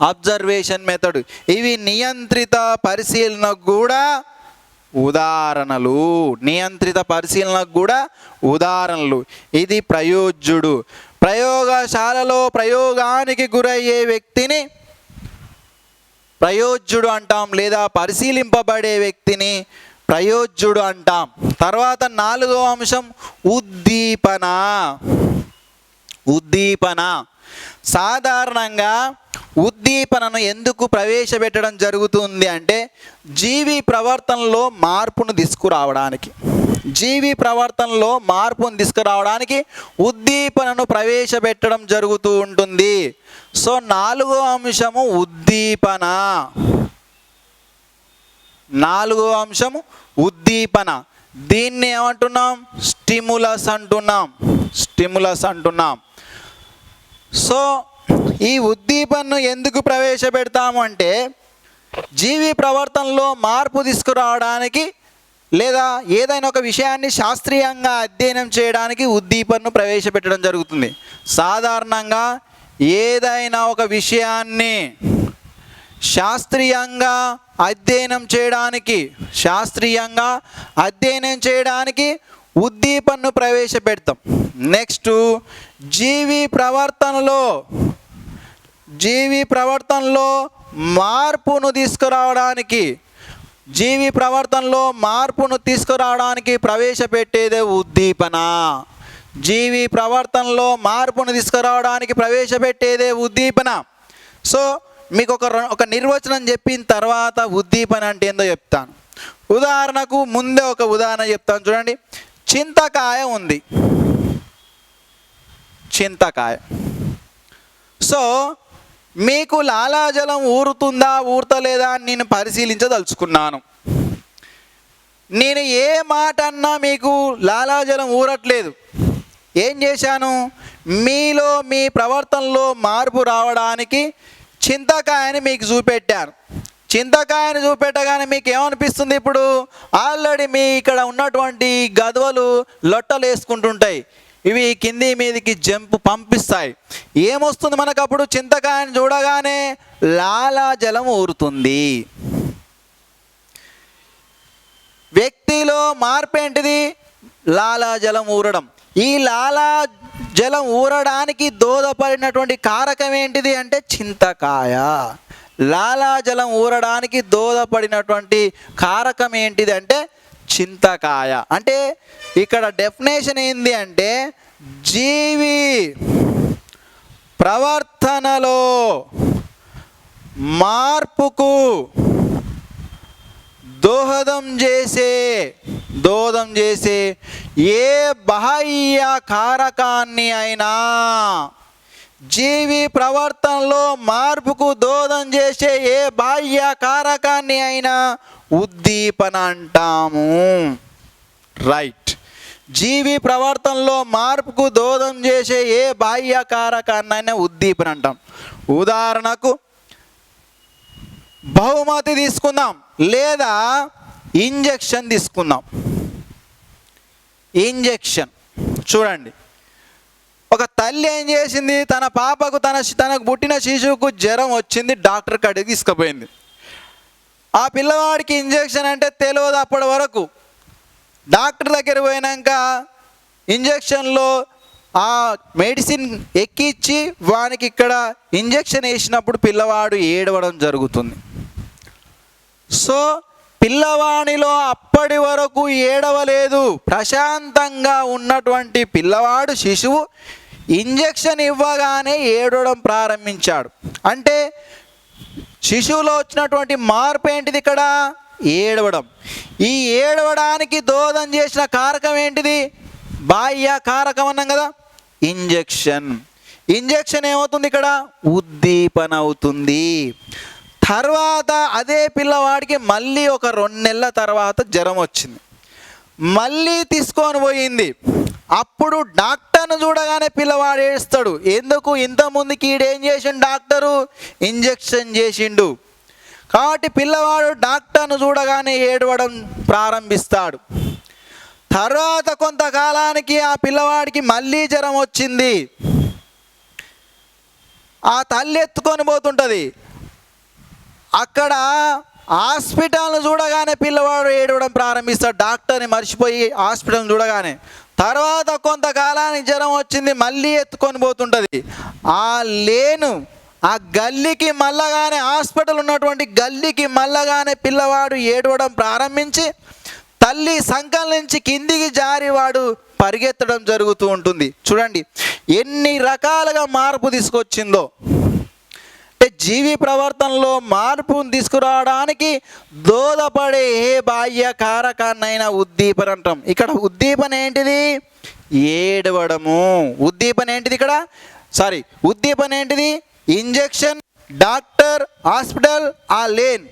observation method. ఇవి నియంత్రిత పరిశీలనకు కూడా ఉదాహరణలు. ఇది ప్రయోజ్యుడు. ప్రయోగశాలలో ప్రయోగానికి గురయ్యే వ్యక్తిని ప్రయోజ్యుడు అంటాం, లేదా పరిశీలింపబడే వ్యక్తిని ప్రయోజ్యుడు అంటాం. తర్వాత నాలుగో అంశం ఉద్దీపన. సాధారణంగా ఉద్దీపనను ఎందుకు ప్రవేశపెట్టడం జరుగుతుంది అంటే జీవి ప్రవర్తనలో మార్పును తీసుకురావడానికి ఉద్దీపనను ప్రవేశపెట్టడం జరుగుతూ ఉంటుంది. సో నాలుగో అంశము ఉద్దీపన. దీన్ని ఏమంటున్నాం? స్టిములస్ అంటున్నాం. సో ఈ ఉద్దీపనను ఎందుకు ప్రవేశపెడతాము అంటే జీవి ప్రవర్తనలో మార్పు తీసుకురావడానికి, లేదా ఏదైనా ఒక విషయాన్ని శాస్త్రీయంగా అధ్యయనం చేయడానికి ఉద్దీపనను ప్రవేశపెట్టడం జరుగుతుంది. సాధారణంగా ఏదైనా ఒక విషయాన్ని శాస్త్రీయంగా అధ్యయనం చేయడానికి ఉద్దీపనను ప్రవేశపెడతాం. నెక్స్ట్ జీవి ప్రవర్తనలో మార్పును తీసుకురావడానికి ప్రవేశపెట్టేదే ఉద్దీపన. జీవి ప్రవర్తనలో మార్పును తీసుకురావడానికి ప్రవేశపెట్టేదే ఉద్దీపన. సో మీకు ఒక నిర్వచనం చెప్పిన తర్వాత ఉద్దీపన అంటే ఏందో చెప్తాను. ఉదాహరణకు ముందే ఒక ఉదాహరణ చెప్తాను చూడండి. చింతకాయ ఉంది. చింతకాయ. సో మీకు లాలాజలం ఊరుతుందా ఊరుతలేదా అని నేను పరిశీలించదలుచుకున్నాను. నేను ఏ మాట అన్నా మీకు లాలాజలం ఊరట్లేదు. ఏం చేశాను? మీలో మీ ప్రవర్తనలో మార్పు రావడానికి చింతకాయని మీకు చూపెట్టాను. చింతకాయని చూపెట్టగానే మీకు ఏమనిపిస్తుంది? ఇప్పుడు ఆల్రెడీ మీ ఇక్కడ ఉన్నటువంటి గదవలు లొట్టలు వేసుకుంటుంటాయి. ఇవి కింది మీదికి జంపు పంపిస్తాయి. ఏమొస్తుంది మనకు అప్పుడు? చింతకాయని చూడగానే లాలాజలం ఊరుతుంది. వ్యక్తిలో మార్పు ఏంటిది? లాలాజలం ఊరడం. ఈ లాలాజలం ఊరడానికి దోహదపడినటువంటి కారకం ఏంటిది అంటే చింతకాయ. లాలాజలం ఊరడానికి దోహదపడినటువంటి కారకం ఏంటిది అంటే చింతకాయ. అంటే ఇక్కడ డెఫినేషన్ ఏంది అంటే జీవి ప్రవర్తనలో మార్పుకు దోహదం చేసే ఏ బాహ్య కారకాన్ని అయినా, జీవి ప్రవర్తనలో మార్పుకు దోహదం చేసే ఏ బాహ్య కారకాన్ని అయినా ఉద్దీపన అంటాము. రైట్. జీవి ప్రవర్తనలో మార్పుకు దోహదం చేసే ఏ బాహ్య కారకాన్ని అయినా ఉద్దీపన అంటాం. ఉదాహరణకు బహుమతి తీసుకుందాం, లేదా ఇంజెక్షన్ తీసుకుందాం. ఇంజెక్షన్ చూడండి. ఒక తల్లి ఏం చేసింది? తన పాపకు తనకు పుట్టిన శిశువుకు జ్వరం వచ్చింది, డాక్టర్ కాడికి తీసుకుపోయింది. ఆ పిల్లవాడికి ఇంజెక్షన్ అంటే తెలియదు అప్పటి వరకు. డాక్టర్ దగ్గర పోయినాక ఇంజెక్షన్లో ఆ మెడిసిన్ ఎక్కించి వానికి ఇక్కడ ఇంజెక్షన్ వేసినప్పుడు పిల్లవాడు ఏడవడం జరుగుతుంది. సో పిల్లవాడిలో అప్పటి వరకు ఏడవలేదు, ప్రశాంతంగా ఉన్నటువంటి పిల్లవాడు శిశువు ఇంజెక్షన్ ఇవ్వగానే ఏడవడం ప్రారంభించాడు. అంటే శిశువులో వచ్చినటువంటి మార్పు ఏంటిది? ఇక్కడ ఏడవడం. ఈ ఏడవడానికి దోహదం చేసిన కారకం ఏంటిది? బాహ్య కారకం అన్నాం కదా, ఇంజెక్షన్. ఇంజెక్షన్ ఏమవుతుంది? ఇక్కడ ఉద్దీపన అవుతుంది. తర్వాత అదే పిల్లవాడికి మళ్ళీ ఒక 2 నెలల తర్వాత జ్వరం వచ్చింది, మళ్ళీ తీసుకొని పోయింది. అప్పుడు డాక్టర్ను చూడగానే పిల్లవాడు ఏడుస్తాడు. ఎందుకు? ఇంతకుముందుకి ఈడేం చేసిండు? డాక్టరు ఇంజెక్షన్ చేసిండు. కాబట్టి పిల్లవాడు డాక్టర్ను చూడగానే ఏడవడం ప్రారంభిస్తాడు. తర్వాత కొంతకాలానికి ఆ పిల్లవాడికి మళ్ళీ జ్వరం వచ్చింది. ఆ తల్లి ఎత్తుకొని పోతుంటుంది. అక్కడ హాస్పిటల్ను చూడగానే పిల్లవాడు ఏడవడం ప్రారంభిస్తాడు, డాక్టర్ని మర్చిపోయి హాస్పిటల్ని చూడగానే. తర్వాత కొంతకాలానికి జ్వరం వచ్చింది, మళ్ళీ ఎత్తుకొని పోతుంటుంది. ఆ గల్లీకి మళ్ళగానే, హాస్పిటల్ ఉన్నటువంటి గల్లీకి మళ్ళగానే పిల్లవాడు ఏడవడం ప్రారంభించి తల్లి సంకల నుంచి కిందికి జారి వాడు పరిగెత్తడం జరుగుతూ ఉంటుంది. చూడండి ఎన్ని రకాలుగా మార్పు తీసుకొచ్చిందో. అంటే జీవి ప్రవర్తనలో మార్పును తీసుకురావడానికి దోహదపడే ఏ బాహ్య కారకాన్నైనా ఉద్దీపన అంటాం. ఇక్కడ ఉద్దీపన ఏంటిది? ఏడవడము. ఉద్దీపన ఏంటిది? ఉద్దీపన ఏంటిది? ఇంజెక్షన్, డాక్టర్, హాస్పిటల్, ఆ లేన్.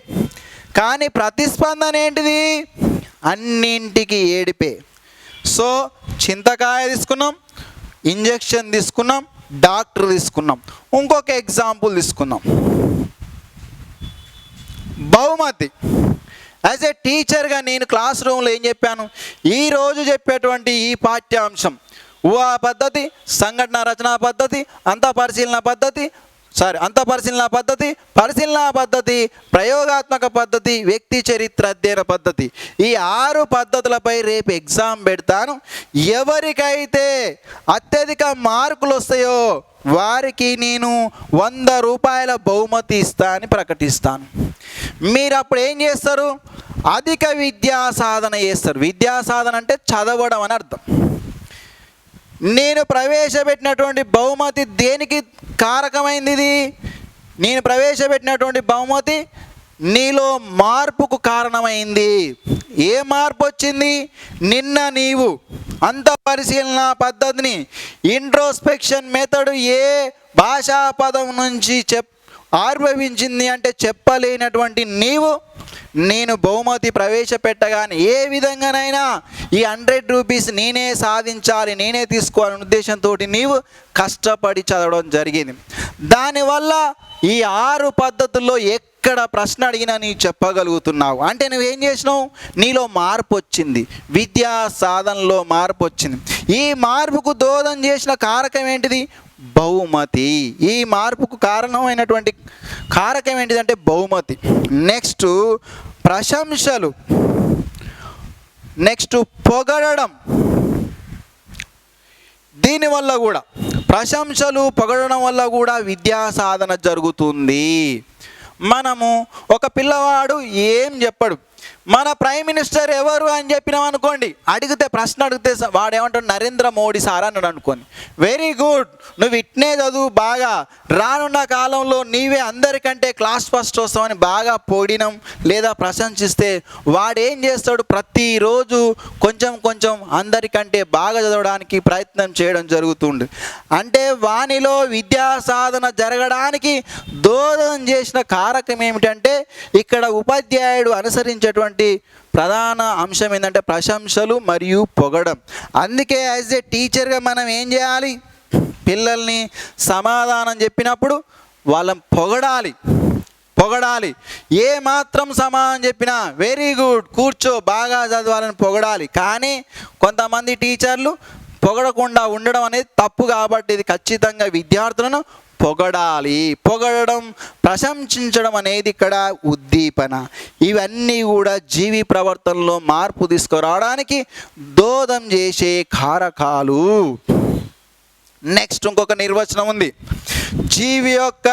కానీ ప్రతిస్పందన ఏంటిది? అన్నింటికి ఏడిపే. సో చింతకాయ తీసుకున్నాం, ఇంజెక్షన్ తీసుకున్నాం, డాక్టర్ తీసుకున్నాం. ఇంకొక ఎగ్జాంపుల్ తీసుకుందాం. బహుమతి. యాజ్ ఏ టీచర్గా నేను క్లాస్ రూమ్లో ఏం చెప్పాను? ఈరోజు చెప్పేటువంటి ఈ పాఠ్యాంశం ఊహా పద్ధతి, సంఘటన రచనా పద్ధతి, అంత పరిశీలన పద్ధతి, అంత పరిశీలన పద్ధతి, ప్రయోగాత్మక పద్ధతి, వ్యక్తి చరిత్ర అధ్యయన పద్ధతి. ఈ 6 పద్ధతులపై రేపు ఎగ్జామ్ పెడతాను. ఎవరికైతే అత్యధిక మార్కులు వస్తాయో వారికి నేను 100 రూపాయల బహుమతి ఇస్తా అని ప్రకటిస్తాను. మీరు అప్పుడు ఏం చేస్తారు? అధిక విద్యా సాధన చేస్తారు. విద్యా సాధన అంటే చదవడం అని అర్థం. నేను ప్రవేశపెట్టినటువంటి బహుమతి దేనికి కారకమైంది? ఇది నేను ప్రవేశపెట్టినటువంటి బహుమతి నీలో మార్పుకు కారణమైంది. ఏ మార్పు వచ్చింది? నిన్న నీవు అంత పరిశీలన పద్ధతిని, ఇంట్రోస్పెక్షన్ మెథడ్ ఏ భాషా పదం నుంచి ఆవిర్భవించింది అంటే చెప్పలేనటువంటి నీవు నేను బహుమతి ప్రవేశపెట్టగానే ఏ విధంగానైనా ఈ 100 రూపీస్ నేనే సాధించాలి, నేనే తీసుకోవాలనే ఉద్దేశంతో నీవు కష్టపడి చదవడం జరిగింది. దానివల్ల ఈ 6 పద్ధతుల్లో ఎక్కడ ప్రశ్న అడిగినా నీవు చెప్పగలుగుతున్నావు అంటే నువ్వేం చేసినావు? నీలో మార్పు వచ్చింది, విద్యా సాధనలో మార్పు వచ్చింది. ఈ మార్పుకు దోహదం చేసిన కారకం ఏంటిది? బహుమతి. ఈ మార్పుకు కారణమైనటువంటి కారకం ఏంటిదంటే బహుమతి. నెక్స్ట్ ప్రశంసలు, నెక్స్ట్ పొగడడం. దీనివల్ల కూడా ప్రశంసలు పొగడడం వల్ల కూడా విద్యా సాధన జరుగుతుంది. మనము ఒక పిల్లవాడు ఏం చెప్పడు, మన ప్రైమ్ మినిస్టర్ ఎవరు అని చెప్పినాం అనుకోండి, ప్రశ్న అడిగితే వాడు ఏమంటాడు? నరేంద్ర మోడీ సార్ అన్నాడు అనుకోండి. వెరీ గుడ్, నువ్వు ఇట్నే చదువు, బాగా రానున్న కాలంలో నీవే అందరికంటే క్లాస్ ఫస్ట్ వస్తామని బాగా పొడినం లేదా ప్రశంసిస్తే వాడు ఏం చేస్తాడు? ప్రతిరోజు కొంచెం కొంచెం అందరికంటే బాగా చదవడానికి ప్రయత్నం చేయడం జరుగుతుంది. అంటే వానిలో విద్యా సాధన జరగడానికి దోహదం చేసిన కారకం ఏమిటంటే ఇక్కడ ఉపాధ్యాయుడు అనుసరించేటువంటి ప్రధాన అంశం ఏంటంటే ప్రశంసలు మరియు పొగడం. అందుకే యాజ్ ఏ టీచర్గా మనం ఏం చేయాలి? పిల్లల్ని సమాధానం చెప్పినప్పుడు వాళ్ళని పొగడాలి. ఏ మాత్రం సమాధానం చెప్పినా వెరీ గుడ్, కూర్చో, బాగా చదవాలని పొగడాలి. కానీ కొంతమంది టీచర్లు పొగడకుండా ఉండడం అనేది తప్పు. కాబట్టి ఇది ఖచ్చితంగా విద్యార్థులను పొగడడం, ప్రశంసించడం అనేది ఇక్కడ ఉద్దీపన. ఇవన్నీ కూడా జీవి ప్రవర్తనలో మార్పు తీసుకురావడానికి దోహదం చేసే కారకాలు. నెక్స్ట్ ఇంకొక నిర్వచనం ఉంది. జీవి యొక్క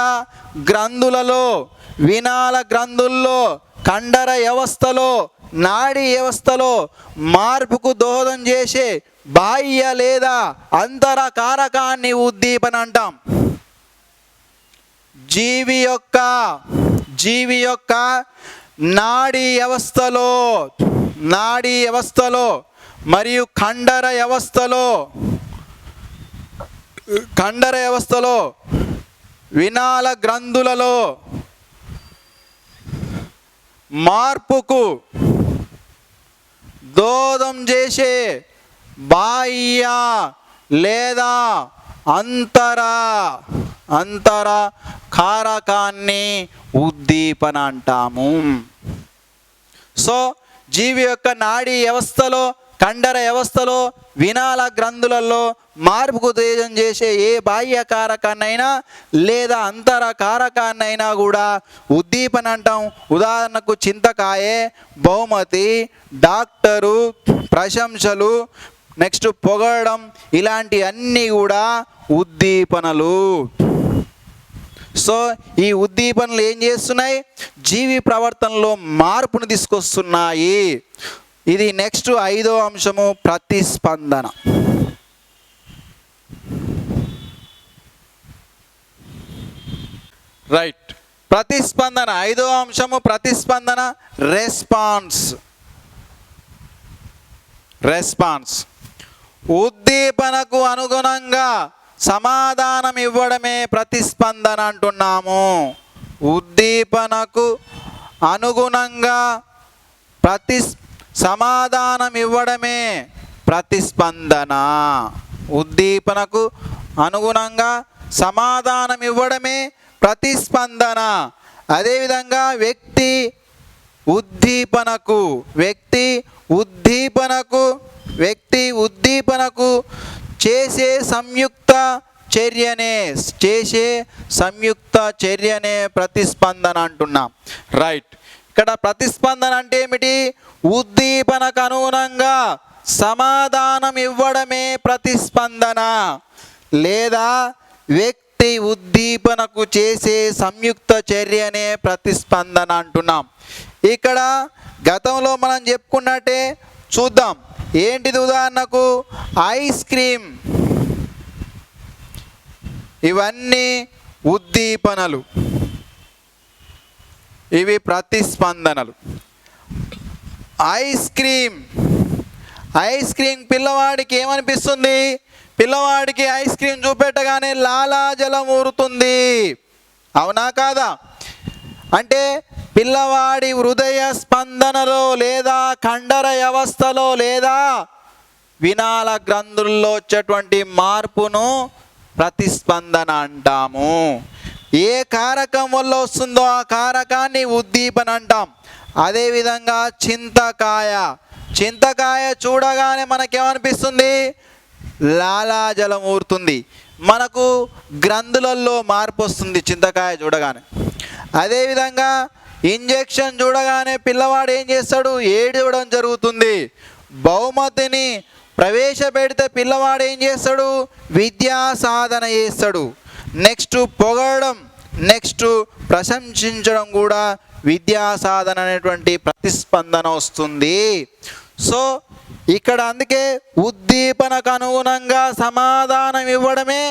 గ్రంథులలో, వినాల గ్రంథుల్లో, కండర వ్యవస్థలో, నాడీ వ్యవస్థలో మార్పుకు దోహదం చేసే బాహ్య లేదా అంతర కారకాన్ని ఉద్దీపన అంటాం. జీవి యొక్క నాడీ వ్యవస్థలో మరియు కండర వ్యవస్థలో వినాల గ్రంథులలో మార్పుకు దోహదం చేసే బాహ్య లేదా అంతర కారకాన్ని ఉద్దీపన అంటాము. సో జీవి యొక్క నాడీ వ్యవస్థలో, కండర వ్యవస్థలో, వినాల గ్రంథులలో మార్పుకు దోహదం చేసే ఏ బాహ్య కారకాన్నైనా లేదా అంతర కారకాన్నైనా కూడా ఉద్దీపన అంటాం. ఉదాహరణకు చింతకాయే, బహుమతి, డాక్టరు, ప్రశంసలు, నెక్స్ట్ పొగడడం, ఇలాంటి అన్నీ కూడా ఉద్దీపనలు. సో ఈ ఉద్దీపనలు ఏం చేస్తున్నాయి? జీవి ప్రవర్తనలో మార్పును తీసుకొస్తున్నాయి. ఇది నెక్స్ట్ 5వ అంశము, ప్రతిస్పందన. రైట్, ప్రతిస్పందన 5వ అంశము ప్రతిస్పందన. రెస్పాన్స్ ఉద్దీపనకు అనుగుణంగా సమాధానం ఇవ్వడమే ప్రతిస్పందన అంటున్నాము. ఉద్దీపనకు అనుగుణంగా సమాధానం ఇవ్వడమే ప్రతిస్పందన. ఉద్దీపనకు అనుగుణంగా సమాధానం ఇవ్వడమే ప్రతిస్పందన. అదేవిధంగా వ్యక్తి ఉద్దీపనకు చేసే సంయుక్త చర్యనే చేసే సంయుక్త చర్యనే ప్రతిస్పందన అంటున్నాం. రైట్. ఇక్కడ ప్రతిస్పందన అంటే ఏమిటి? ఉద్దీపనకు అనుగుణంగా సమాధానం ఇవ్వడమే ప్రతిస్పందన, లేదా వ్యక్తి ఉద్దీపనకు చేసే సంయుక్త చర్యనే ప్రతిస్పందన అంటున్నాం. ఇక్కడ గతంలో మనం చెప్పుకున్నట్టే చూద్దాం. ఏంటిది? ఉదాహరణకు ఐస్ క్రీమ్, ఇవన్నీ ఉద్దీపనలు, ఇవి ప్రతిస్పందనలు. ఐస్ క్రీమ్ పిల్లవాడికి ఏమనిపిస్తుంది? పిల్లవాడికి ఐస్ క్రీమ్ చూపెట్టగానే లాలాజలం ఊరుతుంది, అవునా కాదా? అంటే పిల్లవాడి హృదయ స్పందనలో లేదా కండర వ్యవస్థలో లేదా వినాల గ్రంథుల్లో వచ్చేటువంటి మార్పును ప్రతిస్పందన అంటాము. ఏ కారకం వల్ల వస్తుందో ఆ కారకాన్ని ఉద్దీపన అంటాం. అదేవిధంగా చింతకాయ చూడగానే మనకేమనిపిస్తుంది? లాలాజలం ఊరుతుంది, మనకు గ్రంథులలో మార్పు వస్తుంది చింతకాయ చూడగానే. అదేవిధంగా ఇంజెక్షన్ చూడగానే పిల్లవాడు ఏం చేస్తాడు? ఏడవడం జరుగుతుంది. బహుమతిని ప్రవేశపెడితే పిల్లవాడు ఏం చేస్తాడు? విద్యా సాధన చేస్తాడు. నెక్స్ట్ పొగడడం, నెక్స్ట్ ప్రశంసించడం కూడా విద్యా సాధన అనేటువంటి ప్రతిస్పందన వస్తుంది. సో ఇక్కడ అందుకే ఉద్దీపనకు అనుగుణంగా సమాధానం ఇవ్వడమే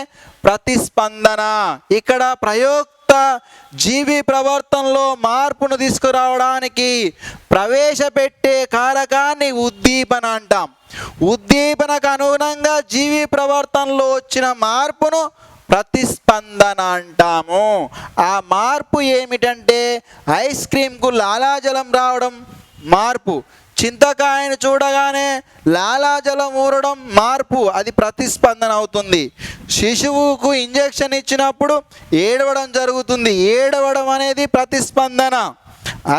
ప్రతిస్పందన. ఇక్కడ ప్రయోక్త జీవి ప్రవర్తనలో మార్పును తీసుకురావడానికి ప్రవేశపెట్టే కారకాన్ని ఉద్దీపన అంటాం. ఉద్దీపనకు అనుగుణంగా జీవి ప్రవర్తనలో వచ్చిన మార్పును ప్రతిస్పందన అంటాము. ఆ మార్పు ఏమిటంటే ఐస్ క్రీమ్కు లాలాజలం రావడం మార్పు, చింతకాయను చూడగానే లాలాజలం ఊరడం మార్పు, అది ప్రతిస్పందన అవుతుంది. శిశువుకు ఇంజెక్షన్ ఇచ్చినప్పుడు ఏడవడం జరుగుతుంది, ఏడవడం అనేది ప్రతిస్పందన.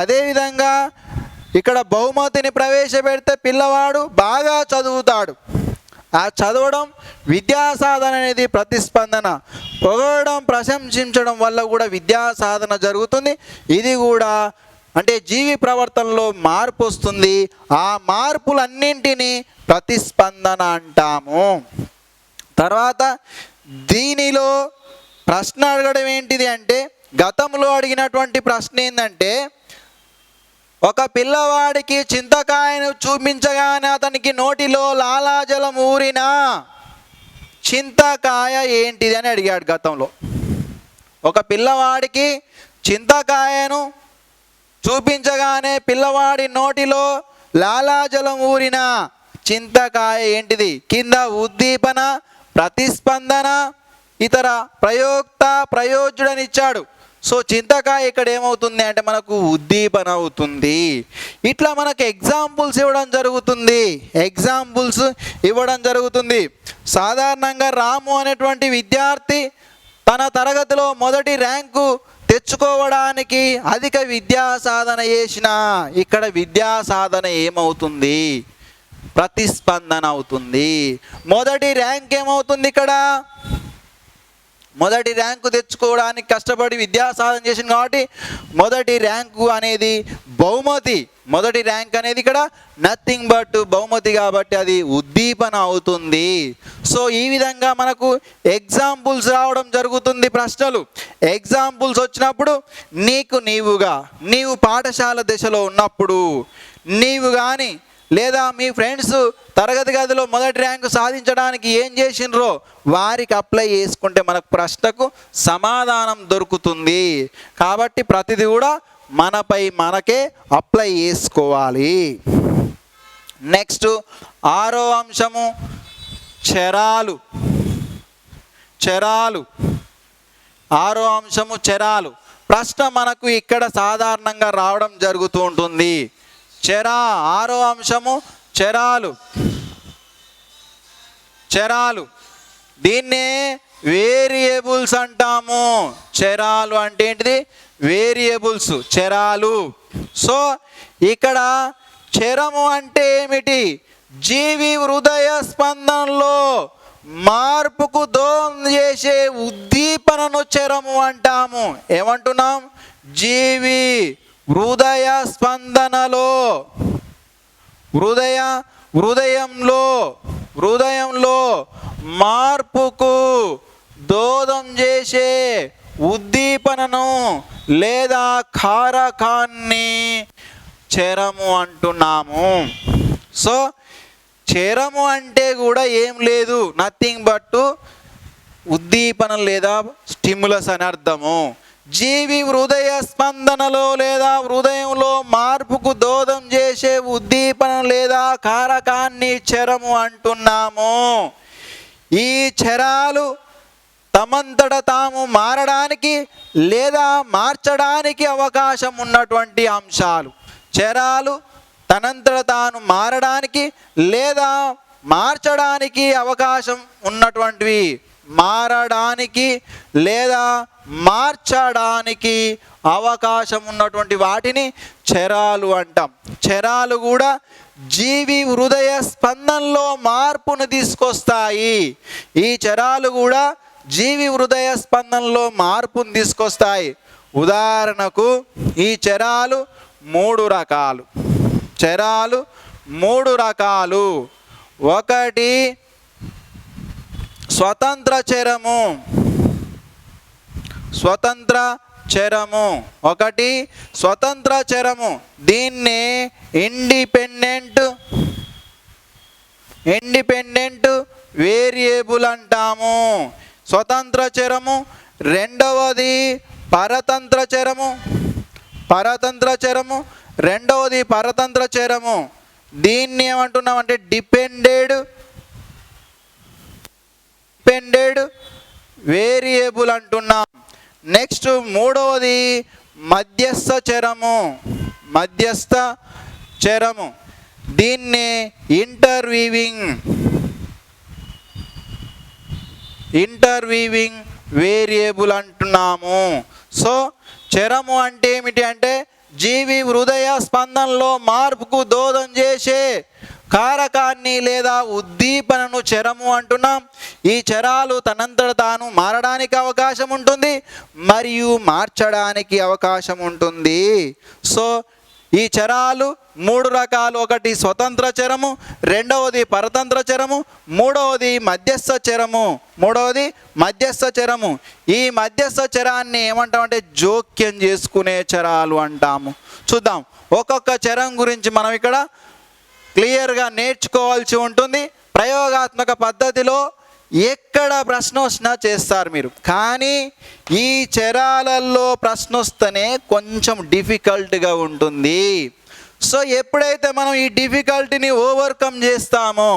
అదేవిధంగా ఇక్కడ బహుమతిని ప్రవేశపెడితే పిల్లవాడు బాగా చదువుతాడు, ఆ చదవడం విద్యా సాధన అనేది ప్రతిస్పందన. పొగడడం ప్రశంసించడం వల్ల కూడా విద్యా సాధన జరుగుతుంది. ఇది కూడా అంటే జీవి ప్రవర్తనలో మార్పు వస్తుంది. ఆ మార్పులన్నింటినీ ప్రతిస్పందన అంటాము. తర్వాత దీనిలో ప్రశ్న అడగడం ఏంటిది అంటే, గతంలో అడిగినటువంటి ప్రశ్న ఏంటంటే, ఒక పిల్లవాడికి చింతకాయను చూపించగానే అతనికి నోటిలో లాలాజలం ఊరినా చింతకాయ ఏంటిది అని అడిగాడు గతంలో. ఒక పిల్లవాడికి చింతకాయను చూపించగానే పిల్లవాడి నోటిలో లాలాజలం ఊరిన చింతకాయ ఏంటిది? కింద ఉద్దీపన, ప్రతిస్పందన, ఇతర ప్రయోక్త, ప్రయోజ్యుడని ఇచ్చాడు. సో చింతకాయ ఇక్కడ ఏమవుతుంది అంటే మనకు ఉద్దీపన అవుతుంది. ఇట్లా మనకు ఎగ్జాంపుల్స్ ఇవ్వడం జరుగుతుంది. సాధారణంగా రాము అనేటువంటి విద్యార్థి తన తరగతిలో మొదటి ర్యాంకు తెచ్చుకోవడానికి అధిక విద్యా సాధన చేసిన, ఇక్కడ విద్యా సాధన ఏమవుతుంది? ప్రతిస్పందన అవుతుంది. మొదటి ర్యాంక్ ఏమవుతుంది? ఇక్కడ మొదటి ర్యాంకు తెచ్చుకోవడానికి కష్టపడి విద్యా సాధన చేసింది కాబట్టి మొదటి ర్యాంకు అనేది బహుమతి. మొదటి ర్యాంక్ అనేది ఇక్కడ నథింగ్ బట్ బహుమతి కాబట్టి అది ఉద్దీపన అవుతుంది. సో ఈ విధంగా మనకు ఎగ్జాంపుల్స్ రావడం జరుగుతుంది. ప్రశ్నలు ఎగ్జాంపుల్స్ వచ్చినప్పుడు నీవు పాఠశాల దశలో ఉన్నప్పుడు నీవు కానీ లేదా మీ ఫ్రెండ్స్ తరగతి గదిలో మొదటి ర్యాంకు సాధించడానికి ఏం చేసినరో వారికి అప్లై చేసుకుంటే మనకు ప్రశ్నకు సమాధానం దొరుకుతుంది. కాబట్టి ప్రతిదీ కూడా మనపై మనకే అప్లై చేసుకోవాలి. నెక్స్ట్ 6వ అంశము చరాలు. 6వ అంశము చరాలు. ప్రశ్న మనకు ఇక్కడ సాధారణంగా రావడం జరుగుతూ ఉంటుంది. 6వ అంశము చరాలు. దీన్నే వేరియబుల్స్ అంటాము. చరాలు అంటే ఏంటిది? వేరియబుల్స్, చరాలు. సో ఇక్కడ చరము అంటే ఏమిటి? జీవి హృదయ స్పందనలో మార్పుకు దోహదం చేసే ఉద్దీపనను చరము అంటాము. ఏమంటున్నాం? జీవి హృదయ స్పందనలో హృదయంలో మార్పుకు దోహదం చేసే ఉద్దీపనను లేదా కారకాన్ని చరము అంటున్నాము. సో చరము అంటే కూడా ఏం లేదు, నథింగ్ బట్ ఉద్దీపన లేదా స్టిమ్యులస్ అని అర్థము. జీవి హృదయ స్పందనలో లేదా హృదయంలో మార్పుకు దోహదం చేసే ఉద్దీపన లేదా కారకాన్ని చరము అంటున్నాము. ఈ చరాలు తమంతట తాము మారడానికి లేదా మార్చడానికి అవకాశం ఉన్నటువంటి అంశాలు. చరాలు తనంతట తాను మారడానికి లేదా మార్చడానికి అవకాశం ఉన్నటువంటివి, మారడానికి లేదా మార్చడానికి అవకాశం ఉన్నటువంటి వాటిని చరాలు అంటాం. చరాలు కూడా జీవి హృదయ స్పందనలో మార్పును తీసుకొస్తాయి. ఈ చరాలు కూడా జీవి హృదయ స్పందనలో మార్పును తీసుకొస్తాయి. ఉదాహరణకు ఈ చరాలు మూడు రకాలు. ఒకటి స్వతంత్ర చరము. దీన్ని ఇండిపెండెంట్ వేరియబుల్ అంటాము. స్వతంత్ర చరము. రెండవది పరతంత్ర చరము. దీన్ని ఏమంటున్నామంటే డిపెండెడ్ వేరియబుల్ అంటున్నాం. నెక్స్ట్ మూడవది మధ్యస్థ చరము. దీన్ని ఇంటర్వీవింగ్ వేరియబుల్ అంటున్నాము. సో చరము అంటే ఏమిటి అంటే జీవి హృదయ స్పందనలో మార్పుకు దోహదం చేసే కారకాన్ని లేదా ఉద్దీపనను చరము అంటున్నాం. ఈ చరాలు తనంతట తాను మారడానికి అవకాశం ఉంటుంది మరియు మార్చడానికి అవకాశం ఉంటుంది. సో ఈ చరాలు మూడు రకాలు. ఒకటి స్వతంత్ర చరము, రెండవది పరతంత్ర చరము, మూడవది మధ్యస్థ చరము. ఈ మధ్యస్థ చరాన్ని ఏమంటామంటే జోక్యం చేసుకునే చరాలు అంటాము. చూద్దాం, ఒక్కొక్క చరం గురించి మనం ఇక్కడ క్లియర్గా నేర్చుకోవాల్సి ఉంటుంది. ప్రయోగాత్మక పద్ధతిలో ఎక్కడ ప్రశ్న వచ్చినా చేస్తారు మీరు, కానీ ఈ చరాలలో ప్రశ్న వస్తేనే కొంచెం డిఫికల్ట్గా ఉంటుంది. సో ఎప్పుడైతే మనం ఈ డిఫికల్టీని ఓవర్కమ్ చేస్తామో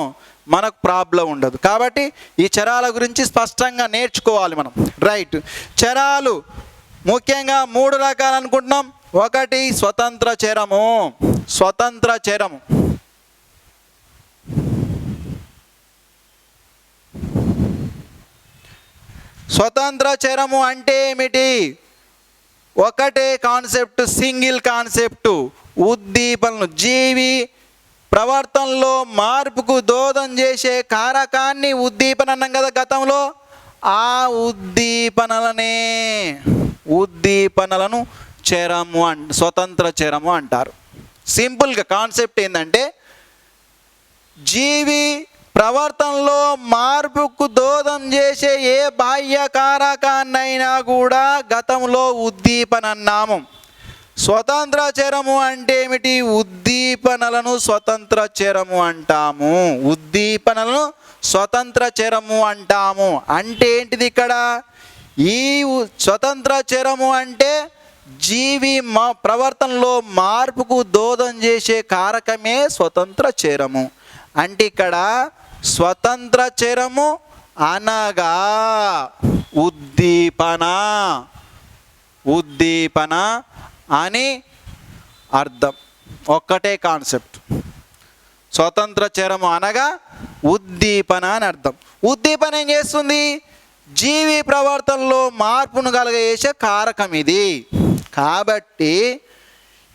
మనకు ప్రాబ్లం ఉండదు. కాబట్టి ఈ చరాల గురించి స్పష్టంగా నేర్చుకోవాలి మనం. రైట్, చరాలు ముఖ్యంగా మూడు రకాలు అనుకుంటున్నాం. ఒకటి స్వతంత్ర చరము. స్వతంత్ర చరము అంటే ఏమిటి? ఒకటే కాన్సెప్ట్, సింగిల్ కాన్సెప్ట్. ఉద్దీపనలు, జీవి ప్రవర్తనలో మార్పుకు దోహదం చేసే కారకాన్ని ఉద్దీపన అన్నాం కదా గతంలో. ఆ ఉద్దీపనలను చరము స్వతంత్ర చరము అంటారు. సింపుల్గా కాన్సెప్ట్ ఏంటంటే జీవి ప్రవర్తనలో మార్పుకు దోహదం చేసే ఏ బాహ్య కారకాన్నైనా కూడా గతంలో ఉద్దీపన అన్నాము. స్వతంత్ర చరము అంటే ఏమిటి? ఉద్దీపనలను స్వతంత్ర చరము అంటాము. అంటే ఏంటిది ఇక్కడ? ఈ స్వతంత్ర చరము అంటే జీవి ప్రవర్తనలో మార్పుకు దోహదం చేసే కారకమే స్వతంత్ర చరము. అంటే ఇక్కడ స్వతంత్ర చరము అనగా ఉద్దీపన అని అర్థం. ఒక్కటే కాన్సెప్ట్. స్వతంత్ర చరము అనగా ఉద్దీపన అని అర్థం. ఉద్దీపన ఏం చేస్తుంది? జీవి ప్రవర్తనలో మార్పును కలగజేసే కారకం ఇది. కాబట్టి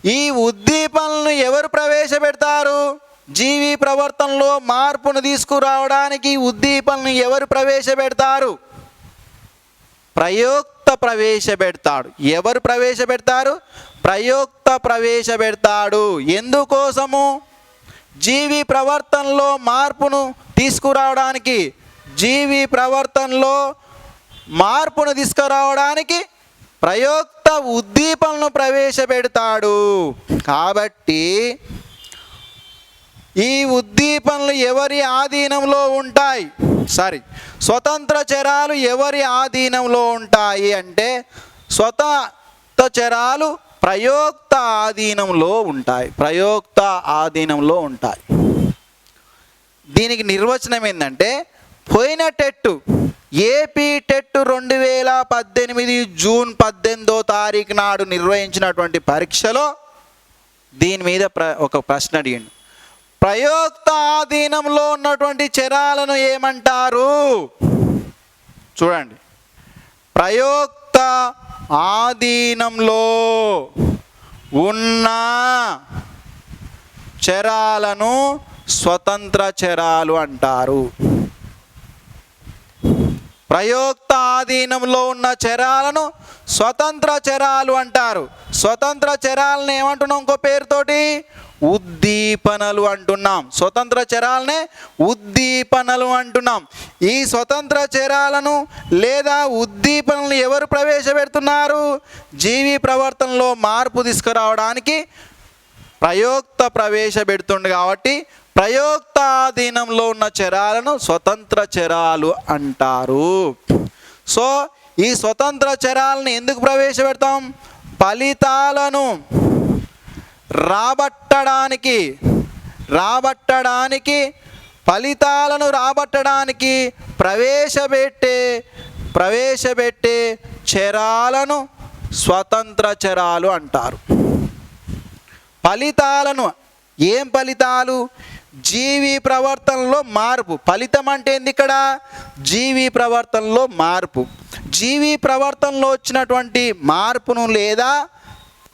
ఈ ఉద్దీపనలను ఎవరు ప్రవేశపెడతారు? జీవి ప్రవర్తనలో మార్పును తీసుకురావడానికి ఉద్దీపనను ఎవరు ప్రవేశపెడతారు? ప్రయోక్త ప్రవేశపెడతాడు. ఎవరు ప్రవేశపెడతారు? ప్రయోక్త ప్రవేశపెడతాడు. ఎందుకోసము? జీవి ప్రవర్తనలో మార్పును తీసుకురావడానికి, జీవి ప్రవర్తనలో మార్పును తీసుకురావడానికి ప్రయోక్త ఉద్దీపనను ప్రవేశపెడతాడు. కాబట్టి ఈ ఉద్దీపనలు ఎవరి ఆధీనంలో ఉంటాయి? స్వతంత్ర చరాలు ఎవరి ఆధీనంలో ఉంటాయి అంటే స్వతంత్ర చరాలు ప్రయోక్త ఆధీనంలో ఉంటాయి. ప్రయోక్త ఆధీనంలో ఉంటాయి. దీనికి నిర్వచనం ఏంటంటే పోయిన టెట్టు ఏపీ టెట్టు 2018 జూన్ 18వ తారీఖు నాడు నిర్వహించినటువంటి పరీక్షలో దీని మీద ఒక ప్రశ్న అడిగిండు. ప్రయోక్త ఆధీనంలో ఉన్నటువంటి చరాలను ఏమంటారు? చూడండి, ప్రయోక్త ఆధీనంలో ఉన్న చరాలను స్వతంత్ర చరాలు అంటారు. ప్రయోక్త ఆధీనంలో ఉన్న చరాలను స్వతంత్ర చరాలు అంటారు. స్వతంత్ర చరాలను ఏమంటున్నాం? ఇంకో పేరుతోటి ఉద్దీపనలు అంటున్నాం. స్వతంత్ర చరాలనే ఉద్దీపనలు అంటున్నాం. ఈ స్వతంత్ర చరాలను లేదా ఉద్దీపనలు ఎవరు ప్రవేశపెడుతున్నారు? జీవి ప్రవర్తనలో మార్పు తీసుకురావడానికి ప్రయోక్త ప్రవేశపెడుతుంది. కాబట్టి ప్రయోక్త ఆధీనంలో ఉన్న చరాలను స్వతంత్ర చరాలు అంటారు. సో ఈ స్వతంత్ర చరాలను ఎందుకు ప్రవేశపెడతాం? ఫలితాలను ఫలితాలను రాబట్టడానికి ప్రవేశపెట్టే చరాలను స్వతంత్ర చరాలు అంటారు. ఫలితాలను, ఏం ఫలితాలు? జీవి ప్రవర్తనలో మార్పు. ఫలితం అంటే ఏంది ఇక్కడ? జీవి ప్రవర్తనలో మార్పు. జీవి ప్రవర్తనలో వచ్చినటువంటి మార్పును లేదా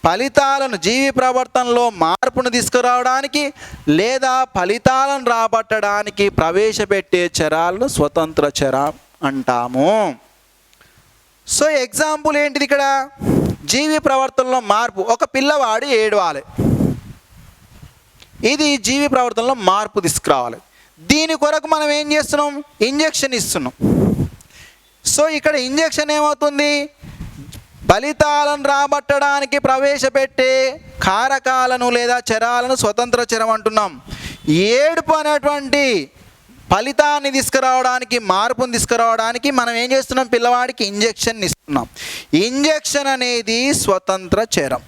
ఫలితాలను, జీవి ప్రవర్తనలో మార్పును తీసుకురావడానికి లేదా ఫలితాలను రాబట్టడానికి ప్రవేశపెట్టే చరాలను స్వతంత్ర చరం అంటాము. సో ఎగ్జాంపుల్ ఏంటిది ఇక్కడ? జీవి ప్రవర్తనలో మార్పు. ఒక పిల్లవాడు ఏడవాలి. ఇది జీవి ప్రవర్తనలో మార్పు తీసుకురావాలి. దీని కొరకు మనం ఏం చేస్తున్నాం? ఇంజెక్షన్ ఇస్తున్నాం. సో ఇక్కడ ఇంజెక్షన్ ఏమవుతుంది? ఫలితాలను రాబట్టడానికి ప్రవేశపెట్టే కారకాలను లేదా చరాలను స్వతంత్ర చరం అంటున్నాం. ఏడుపు అనేటువంటి ఫలితాన్ని తీసుకురావడానికి, మార్పును తీసుకురావడానికి మనం ఏం చేస్తున్నాం? పిల్లవాడికి ఇంజెక్షన్ ఇస్తున్నాం. ఇంజెక్షన్ అనేది స్వతంత్ర చరం.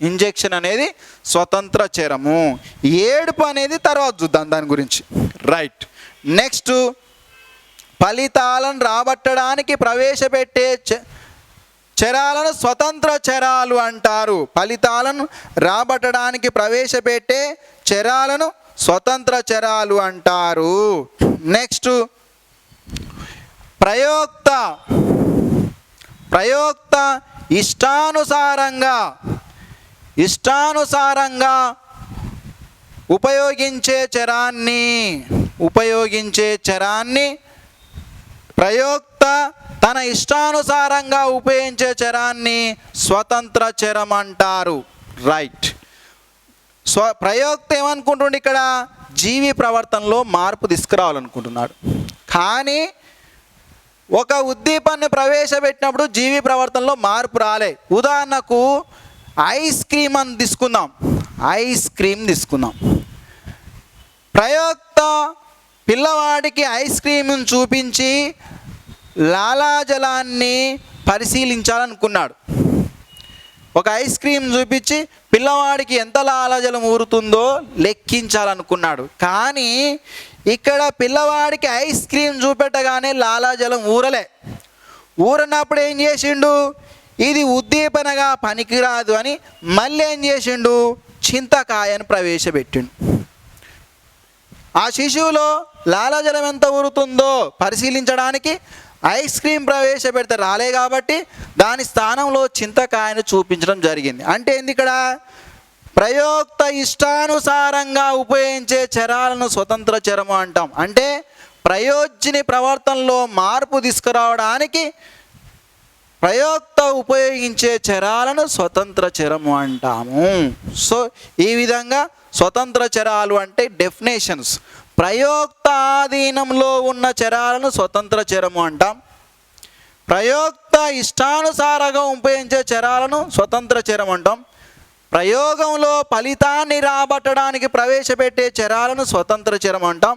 ఇంజెక్షన్ అనేది స్వతంత్ర చరము. ఏడుపు అనేది తర్వాత చూద్దాం దాని గురించి. రైట్. నెక్స్ట్, ఫలితాలను రాబట్టడానికి ప్రవేశపెట్టే చరాలను స్వతంత్ర చరాలు అంటారు. ఫలితాలను రాబట్టడానికి ప్రవేశపెట్టే చరాలను స్వతంత్ర చరాలు అంటారు. నెక్స్ట్, ప్రయోక్త ఇష్టానుసారంగా ఉపయోగించే చరాన్ని ప్రయోక్త తన ఇష్టానుసారంగా ఉపయోగించే చరాన్ని స్వతంత్ర చరం అంటారు. రైట్. ప్రయోక్త ఏమనుకుంటుండే ఇక్కడ? జీవి ప్రవర్తనలో మార్పు తీసుకురావాలనుకుంటున్నాడు. కానీ ఒక ఉద్దీపనను ప్రవేశపెట్టినప్పుడు జీవి ప్రవర్తనలో మార్పు రాలే. ఉదాహరణకు ఐస్ క్రీమ్ అని తీసుకుందాం. ప్రయోక్త పిల్లవాడికి ఐస్ క్రీమ్ను చూపించి లాలాజలాన్ని పరిశీలించాలనుకున్నాడు. ఒక ఐస్ క్రీమ్ చూపించి పిల్లవాడికి ఎంత లాలాజలం ఊరుతుందో లెక్కించాలనుకున్నాడు. కానీ ఇక్కడ పిల్లవాడికి ఐస్ క్రీమ్ చూపెట్టగానే లాలాజలం ఊరనప్పుడు ఏం చేసిండు? ఇది ఉద్దీపనగా పనికిరాదు అని మళ్ళీ ఏం చేసిండు? చింతకాయను ప్రవేశపెట్టిండు. ఆ శిశువులో లాలాజలం ఎంత ఊరుతుందో పరిశీలించడానికి ఐస్ క్రీమ్ ప్రవేశపెడితే రాలే కాబట్టి దాని స్థానంలో చింతకాయను చూపించడం జరిగింది. అంటే ఏంది ఇక్కడ? ప్రయోక్త ఇష్టానుసారంగా ఉపయోగించే చరాలను స్వతంత్ర చరము అంటాం. అంటే ప్రయోజ్యుని ప్రవర్తనలో మార్పు తీసుకురావడానికి ప్రయోక్త ఉపయోగించే చరాలను స్వతంత్ర చరము అంటాము. సో ఈ విధంగా స్వతంత్ర చరాలు అంటే డెఫినేషన్స్. ప్రయోక్త ఆధీనంలో ఉన్న చరాలను స్వతంత్ర చరము అంటాం. ప్రయోక్త ఇష్టానుసారంగా ఉపయోగించే చరాలను స్వతంత్ర చరం అంటాం. ప్రయోగంలో ఫలితాన్ని రాబట్టడానికి ప్రవేశపెట్టే చరాలను స్వతంత్ర చరం అంటాం.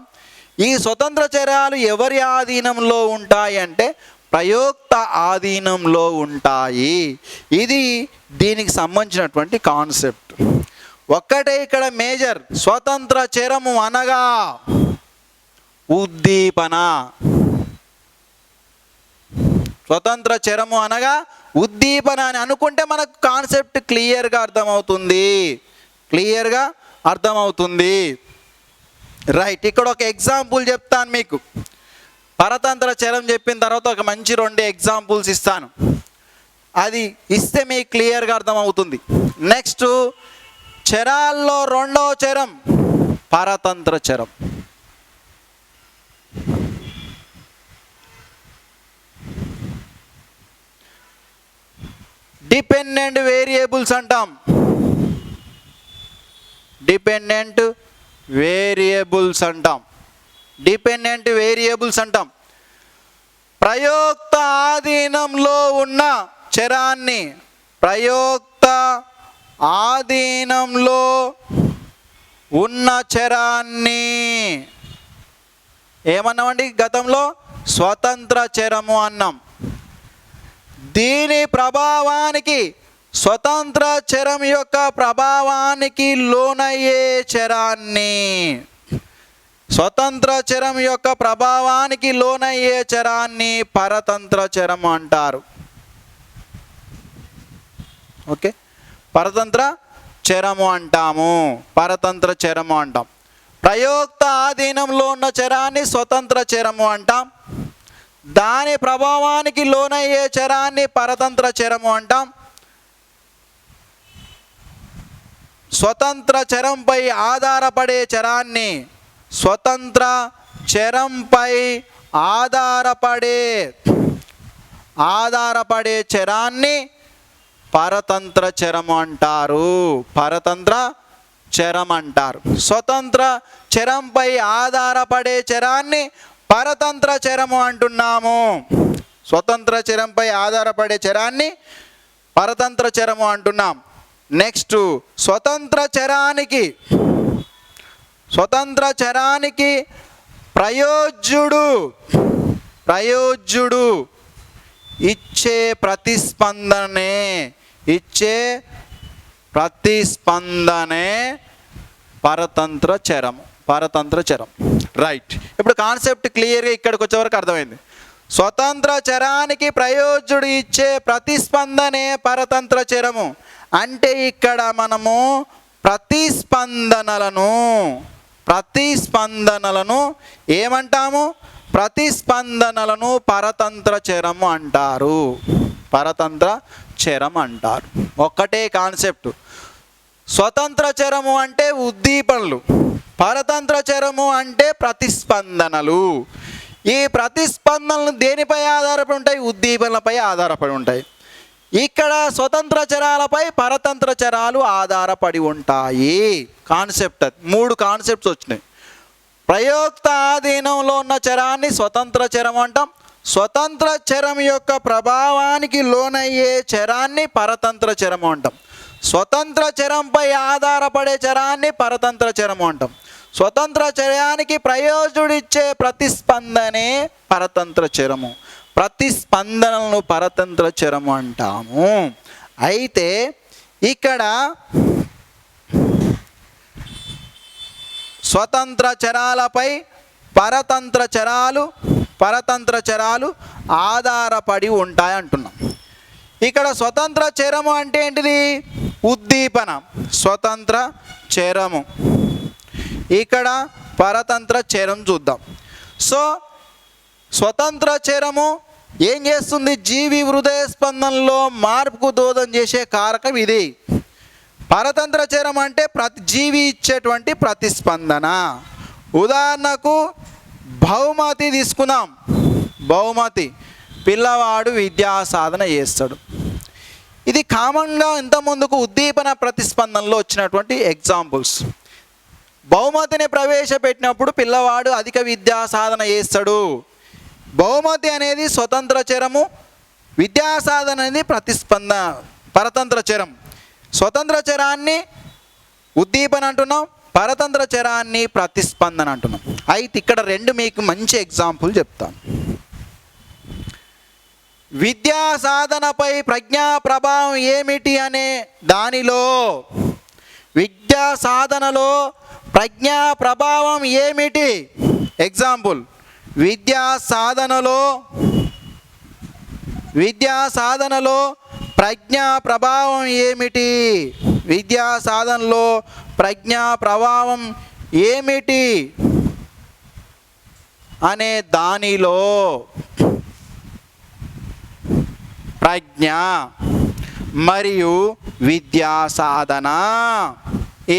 ఈ స్వతంత్ర చరాలు ఎవరి ఆధీనంలో ఉంటాయి అంటే ప్రయోక్త ఆధీనంలో ఉంటాయి. ఇది దీనికి సంబంధించినటువంటి కాన్సెప్ట్. ఒక్కటే ఇక్కడ మేజర్. స్వతంత్ర చరము అనగా ఉద్దీపన. స్వతంత్ర చరము అనగా ఉద్దీపన అని అనుకుంటే మనకు కాన్సెప్ట్ క్లియర్గా అర్థమవుతుంది. రైట్, ఇక్కడ ఒక ఎగ్జాంపుల్ చెప్తాను మీకు. పరతంత్ర చరం చెప్పిన తర్వాత ఒక మంచి 2 ఎగ్జాంపుల్స్ ఇస్తాను. అది ఇస్తే మీకు క్లియర్గా అర్థమవుతుంది. నెక్స్ట్, చరాల్లో 2వ చరం పరతంత్ర చరం. డిపెండెంట్ వేరియబుల్స్ అంటాం. డిపెండెంట్ వేరియబుల్స్ అంటాం. ప్రయోక్త ఆధీనంలో ఉన్న చరాన్ని ఏమన్నామండి గతంలో? స్వతంత్ర చరము అన్నాం. దీని ప్రభావానికి, స్వతంత్ర చరం యొక్క ప్రభావానికి లోనయ్యే చరాన్ని, స్వతంత్ర చరం యొక్క ప్రభావానికి లోనయ్యే చరాన్ని పరతంత్ర చరం అంటారు. ఓకే, పరతంత్ర చరము అంటాము. ప్రయోక్త ఆధీనంలో ఉన్న చరాన్ని స్వతంత్ర చరము అంటాం. దాని ప్రభావానికి లోనయ్యే చరాన్ని పరతంత్ర చరము అంటాం. స్వతంత్ర చరంపై ఆధారపడే చరాన్ని, స్వతంత్ర చరంపై ఆధారపడే చరాన్ని పరతంత్ర చరము అంటారు. స్వతంత్ర చరంపై ఆధారపడే చరాన్ని పరతంత్ర చరము అంటున్నాము. స్వతంత్ర చరంపై ఆధారపడే చరాన్ని పరతంత్ర చరము అంటున్నాం. నెక్స్ట్, స్వతంత్ర చరానికి ప్రయోజ్యుడు ఇచ్చే ప్రతిస్పందనే పరతంత్ర చరం. రైట్, ఇప్పుడు కాన్సెప్ట్ క్లియర్గా ఇక్కడికి వచ్చే వరకు అర్థమైంది. స్వతంత్ర చరానికి ప్రయోజ్యుడు ఇచ్చే ప్రతిస్పందనే పరతంత్ర చరము. అంటే ఇక్కడ మనము ప్రతిస్పందనలను ఏమంటాము? ప్రతిస్పందనలను పరతంత్ర చరము అంటారు. ఒక్కటే కాన్సెప్ట్. స్వతంత్ర చరము అంటే ఉద్దీపనలు, పరతంత్ర చరము అంటే ప్రతిస్పందనలు. ఈ ప్రతిస్పందనలు దేనిపై ఆధారపడి ఉంటాయి? ఉద్దీపనలపై ఆధారపడి ఉంటాయి. ఇక్కడ స్వతంత్ర చరాలపై పరతంత్ర చరాలు ఆధారపడి ఉంటాయి. కాన్సెప్ట్ 3 కాన్సెప్ట్స్ వచ్చినాయి. ప్రయోక్త ఆధీనంలో ఉన్న చరాన్ని స్వతంత్ర చరం అంటాం. స్వతంత్ర చరం యొక్క ప్రభావానికి లోనయ్యే చరాన్ని పరతంత్ర చరము అంటాం. స్వతంత్ర చరంపై ఆధారపడే చరాన్ని పరతంత్ర చరము అంటాం. స్వతంత్ర చరానికి ప్రయోజుడిచ్చే ప్రతిస్పందనే పరతంత్ర చరము. ప్రతిస్పందనలను పరతంత్ర చరము అంటాము. అయితే ఇక్కడ స్వతంత్ర చరాలపై పరతంత్ర చరాలు ఆధారపడి ఉంటాయి అంటున్నాం. ఇక్కడ స్వతంత్ర చరము అంటే ఏంటిది? ఉద్దీపన. స్వతంత్ర చరము. ఇక్కడ పరతంత్ర చరం చూద్దాం. సో స్వతంత్ర చరము ఏం చేస్తుంది? జీవి హృదయ స్పందనలో మార్పుకు దోహదం చేసే కారకం ఇది. పరతంత్ర చరం అంటే ప్రతి జీవి ఇచ్చేటువంటి ప్రతిస్పందన. ఉదాహరణకు బహుమతి తీసుకుందాం. బహుమతి, పిల్లవాడు విద్యా సాధన చేస్తాడు. ఇది కామన్గా ఇంతకుముందుకు ఉద్దీపన ప్రతిస్పందనలో వచ్చినటువంటి ఎగ్జాంపుల్స్. బహుమతిని ప్రవేశపెట్టినప్పుడు పిల్లవాడు అధిక విద్యా సాధన చేస్తాడు. బహుమతి అనేది స్వతంత్ర చరము, విద్యా సాధన అనేది ప్రతిస్పందన పరతంత్ర చరం. స్వతంత్ర చరాన్ని ఉద్దీపన అంటున్నాం, పరతంత్ర చరాన్ని ప్రతిస్పందన అంటున్నాం. అయితే ఇక్కడ రెండు మీకు మంచి ఎగ్జాంపుల్ చెప్తాను. విద్యా సాధనపై ప్రజ్ఞా ప్రభావం ఏమిటి అనే దానిలో, విద్యా సాధనలో ప్రజ్ఞా ప్రభావం ఏమిటి? ఎగ్జాంపుల్, విద్యా సాధనలో ప్రజ్ఞా ప్రభావం ఏమిటి? విద్యా సాధనలో ప్రజ్ఞా ప్రభావం ఏమిటి అనే దానిలో ప్రజ్ఞ మరియు విద్యా సాధన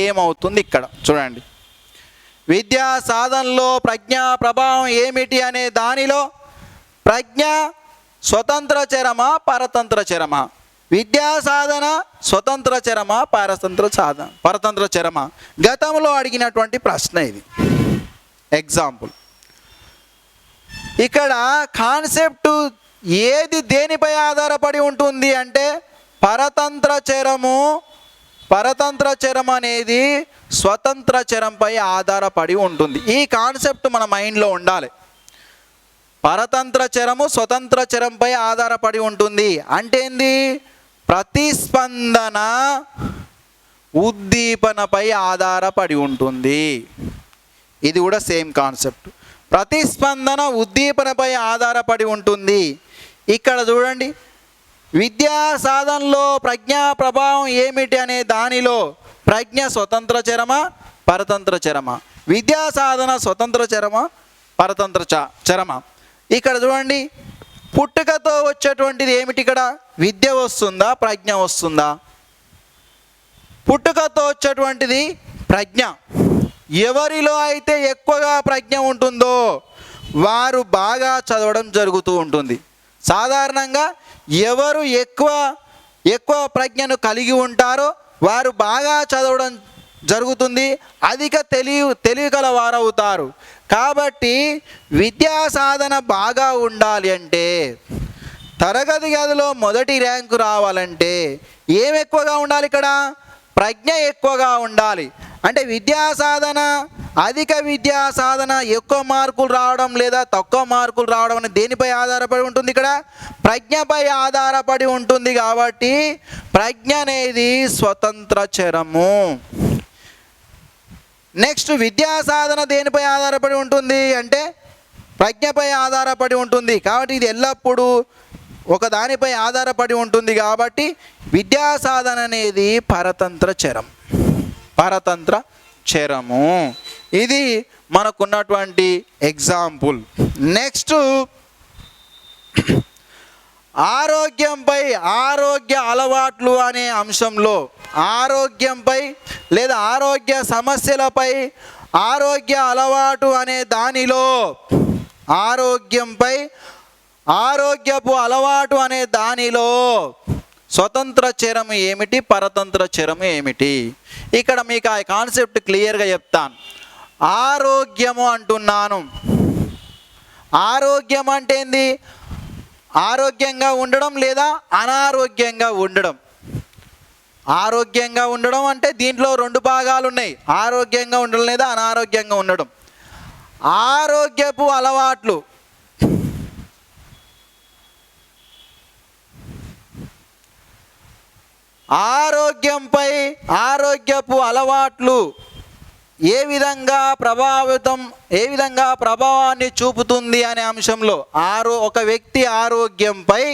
ఏమవుతుంది? ఇక్కడ చూడండి, విద్యా సాధనలో ప్రజ్ఞా ప్రభావం ఏమిటి అనే దానిలో ప్రజ్ఞ స్వతంత్ర చరమా పరతంత్ర చరమా? విద్యా సాధన స్వతంత్ర చరమా పరతంత్ర చరమా? గతంలో అడిగినటువంటి ప్రశ్న ఇది. ఎగ్జాంపుల్, ఇక్కడ కాన్సెప్ట్ ఏది దేనిపై ఆధారపడి ఉంటుంది అంటే పరతంత్ర చరం అనేది స్వతంత్ర చరంపై ఆధారపడి ఉంటుంది. ఈ కాన్సెప్ట్ మన మైండ్లో ఉండాలి. పరతంత్ర చరము స్వతంత్ర చరంపై ఆధారపడి ఉంటుంది అంటే ఏంది? ప్రతిస్పందన ఉద్దీపనపై ఆధారపడి ఉంటుంది. ఇది కూడా సేమ్ కాన్సెప్ట్. ప్రతిస్పందన ఉద్దీపనపై ఆధారపడి ఉంటుంది. ఇక్కడ చూడండి, విద్యా సాధనలో ప్రజ్ఞా ప్రభావం ఏమిటి అనే దానిలో ప్రజ్ఞ స్వతంత్ర చరమా పరతంత్ర చరమా? విద్యా సాధన స్వతంత్ర చరమా పరతంత్ర చరమా? ఇక్కడ చూడండి, పుట్టుకతో వచ్చేటువంటిది ఏమిటి? ఇక్కడ విద్య వస్తుందా ప్రజ్ఞ వస్తుందా? పుట్టుకతో వచ్చేటువంటిది ప్రజ్ఞ. ఎవరిలో అయితే ఎక్కువగా ప్రజ్ఞ ఉంటుందో వారు బాగా చదవడం జరుగుతూ ఉంటుంది. సాధారణంగా ఎవరు ఎక్కువ ప్రజ్ఞను కలిగి ఉంటారో వారు బాగా చదవడం జరుగుతుంది, అధిక తెలివి కల వారవుతారు. కాబట్టి విద్యా సాధన బాగా ఉండాలి అంటే, తరగతి గదిలో మొదటి ర్యాంకు రావాలంటే ఏం ఎక్కువగా ఉండాలి? ఇక్కడ ప్రజ్ఞ ఎక్కువగా ఉండాలి. అంటే విద్యా సాధన, అధిక విద్యా సాధన ఎక్కువ మార్కులు రావడం లేదా తక్కువ మార్కులు రావడం అనేది దేనిపై ఆధారపడి ఉంటుంది? ఇక్కడ ప్రజ్ఞపై ఆధారపడి ఉంటుంది. కాబట్టి ప్రజ్ఞ అనేది స్వతంత్ర చరము. నెక్స్ట్, విద్యా సాధన దేనిపై ఆధారపడి ఉంటుంది అంటే ప్రజ్ఞపై ఆధారపడి ఉంటుంది. కాబట్టి ఇది ఎల్లప్పుడూ ఒక దానిపై ఆధారపడి ఉంటుంది. కాబట్టి విద్యా సాధన అనేది పరతంత్ర చరము. ఇది మనకున్నటువంటి ఎగ్జాంపుల్. నెక్స్ట్, ఆరోగ్యంపై ఆరోగ్య అలవాట్లు అనే అంశంలో ఆరోగ్యంపై లేదా ఆరోగ్య సమస్యలపై ఆరోగ్య అలవాటు అనే దానిలో ఆరోగ్యంపై ఆరోగ్యపు అలవాటు అనే దానిలో స్వతంత్ర చరము ఏమిటి పరతంత్ర చరము ఏమిటి? ఇక్కడ మీకు ఆ కాన్సెప్ట్ క్లియర్గా చెప్తాను. ఆరోగ్యము అంటున్నాను. ఆరోగ్యం అంటే ఏంది? ఆరోగ్యంగా ఉండడం లేదా అనారోగ్యంగా ఉండడం. ఆరోగ్యంగా ఉండడం అంటే దీంట్లో రెండు భాగాలు ఉన్నాయి, ఆరోగ్యంగా ఉండడం లేదా అనారోగ్యంగా ఉండడం. ఆరోగ్యపు అలవాట్లు, ఆరోగ్యంపై ఆరోగ్యపు అలవాట్లు ఏ విధంగా ప్రభావాన్ని చూపుతుంది అనే అంశంలో ఒక వ్యక్తి ఆరోగ్యంపై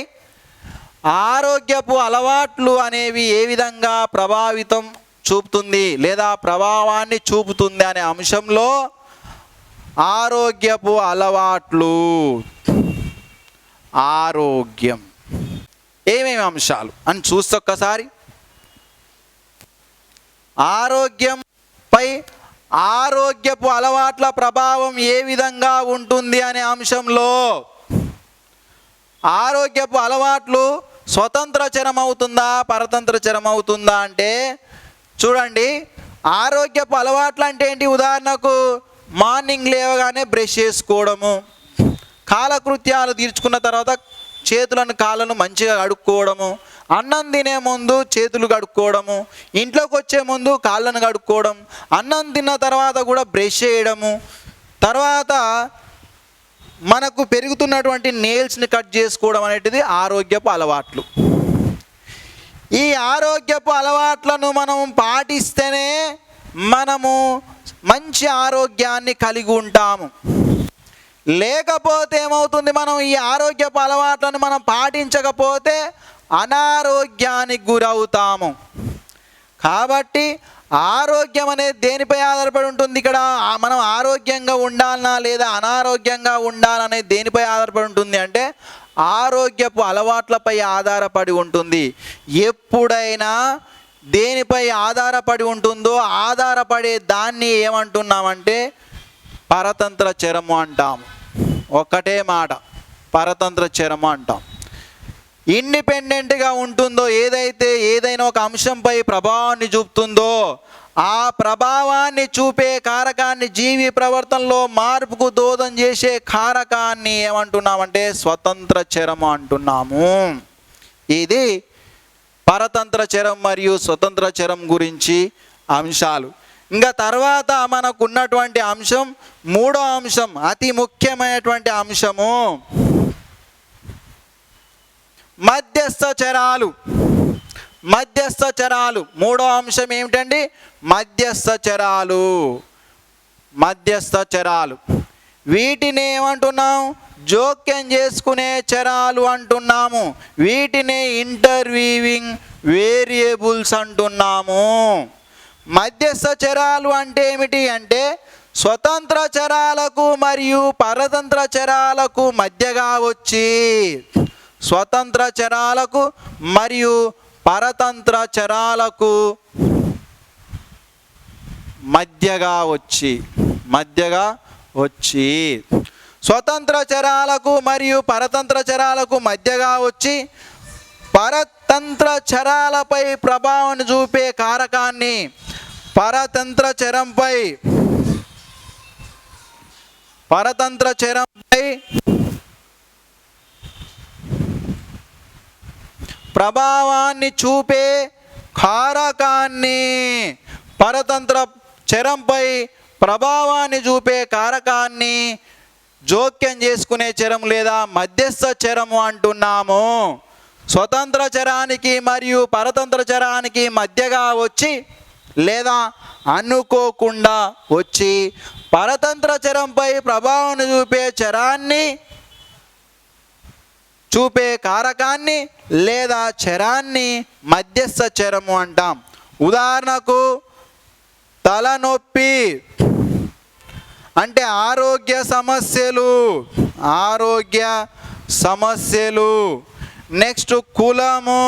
ఆరోగ్యపు అలవాట్లు అనేవి ఏ విధంగా ప్రభావితం చూపుతుంది లేదా ప్రభావాన్ని చూపుతుంది అనే అంశంలో ఆరోగ్యపు అలవాట్లు, ఆరోగ్యం ఏమేమి అంశాలు అని చూస్తే ఒక్కసారి ఆరోగ్యంపై ఆరోగ్యపు అలవాట్ల ప్రభావం ఏ విధంగా ఉంటుంది అనే అంశంలో ఆరోగ్యపు అలవాట్లు స్వతంత్ర చరం అవుతుందా పరతంత్ర చరం అవుతుందా అంటే చూడండి, ఆరోగ్యపు అలవాట్లు అంటే ఏంటి? ఉదాహరణకు మార్నింగ్ లేవగానే బ్రష్ చేసుకోవడము, కాలకృత్యాలు తీర్చుకున్న తర్వాత చేతులను కాళ్ళను మంచిగా కడుక్కోవడము, అన్నం తినే ముందు చేతులు కడుక్కోవడము, ఇంట్లోకి వచ్చే ముందు కాళ్ళను కడుక్కోవడం, అన్నం తిన్న తర్వాత కూడా బ్రష్ చేయడము, తర్వాత మనకు పెరుగుతున్నటువంటి నెయిల్స్ని కట్ చేసుకోవడం అనేటిది ఆరోగ్యపు అలవాట్లు. ఈ ఆరోగ్యపు అలవాట్లను మనం పాటిస్తేనే మనము మంచి ఆరోగ్యాన్ని కలిగి ఉంటాము. లేకపోతే ఏమవుతుంది? మనం ఈ ఆరోగ్యపు అలవాట్లను మనం పాటించకపోతే అనారోగ్యానికి గురవుతాము. కాబట్టి ఆరోగ్యం అనేది దేనిపై ఆధారపడి ఉంటుంది? ఇక్కడ మనం ఆరోగ్యంగా ఉండాలనా లేదా అనారోగ్యంగా ఉండాలనేది దేనిపై ఆధారపడి ఉంటుంది అంటే ఆరోగ్యపు అలవాట్లపై ఆధారపడి ఉంటుంది. ఎప్పుడైనా దేనిపై ఆధారపడి ఉంటుందో ఆధారపడే దాన్ని ఏమంటున్నామంటే పరతంత్ర చరము అంటాము. ఒక్కటే మాట, పరతంత్ర చరము అంటాం. ఇండిపెండెంట్గా ఉంటుందో, ఏదైనా ఒక అంశంపై ప్రభావాన్ని చూపుతుందో ఆ ప్రభావాన్ని చూపే కారకాన్ని, జీవి ప్రవర్తనలో మార్పుకు దోహదం చేసే కారకాన్ని ఏమంటున్నామంటే స్వతంత్ర చరము అంటున్నాము. ఇది పరతంత్ర చరం మరియు స్వతంత్ర చరం గురించి అంశాలు. ఇంకా తర్వాత మనకున్నటువంటి అంశం, మూడో అంశం, అతి ముఖ్యమైనటువంటి అంశము మధ్యస్థ చరాలు. మధ్యస్థ చరాలు మూడో అంశం ఏమిటండి? మధ్యస్థ చరాలు. మధ్యస్థ చరాలు వీటిని ఏమంటున్నాం? జోక్యం చేసుకునే చరాలు అంటున్నాము. వీటిని ఇంటర్వీవింగ్ వేరియబుల్స్ అంటున్నాము. మధ్యస్థ చరాలు అంటే ఏమిటి అంటే స్వతంత్ర చరాలకు మరియు పరతంత్ర చరాలకు మధ్యగా వచ్చి, స్వతంత్ర చరాలకు మరియు పరతంత్ర చరాలకు మధ్యగా వచ్చి స్వతంత్ర చరాలకు మరియు పరతంత్ర చరాలకు మధ్యగా వచ్చి పరతంత్ర చరాలపై ప్రభావం చూపే కారకాన్ని పరతంత్ర చరంపై ప్రభావాన్ని చూపే కారకాన్ని, పరతంత్ర చరంపై ప్రభావాన్ని చూపే కారకాన్ని జోక్యం చేసుకునే చరం లేదా మధ్యస్థ చరము అంటున్నాము. స్వతంత్ర చరానికి మరియు పరతంత్ర చరానికి మధ్యగా వచ్చి లేదా అనుకోకుండా వచ్చి పరతంత్ర చరంపై ప్రభావాన్ని చూపే చరాన్ని, చూపే కారకాన్ని లేదా చరాన్ని మధ్యస్థ చరము అంటాం. ఉదాహరణకు తలనొప్పి అంటే ఆరోగ్య సమస్యలు. నెక్స్ట్ కులము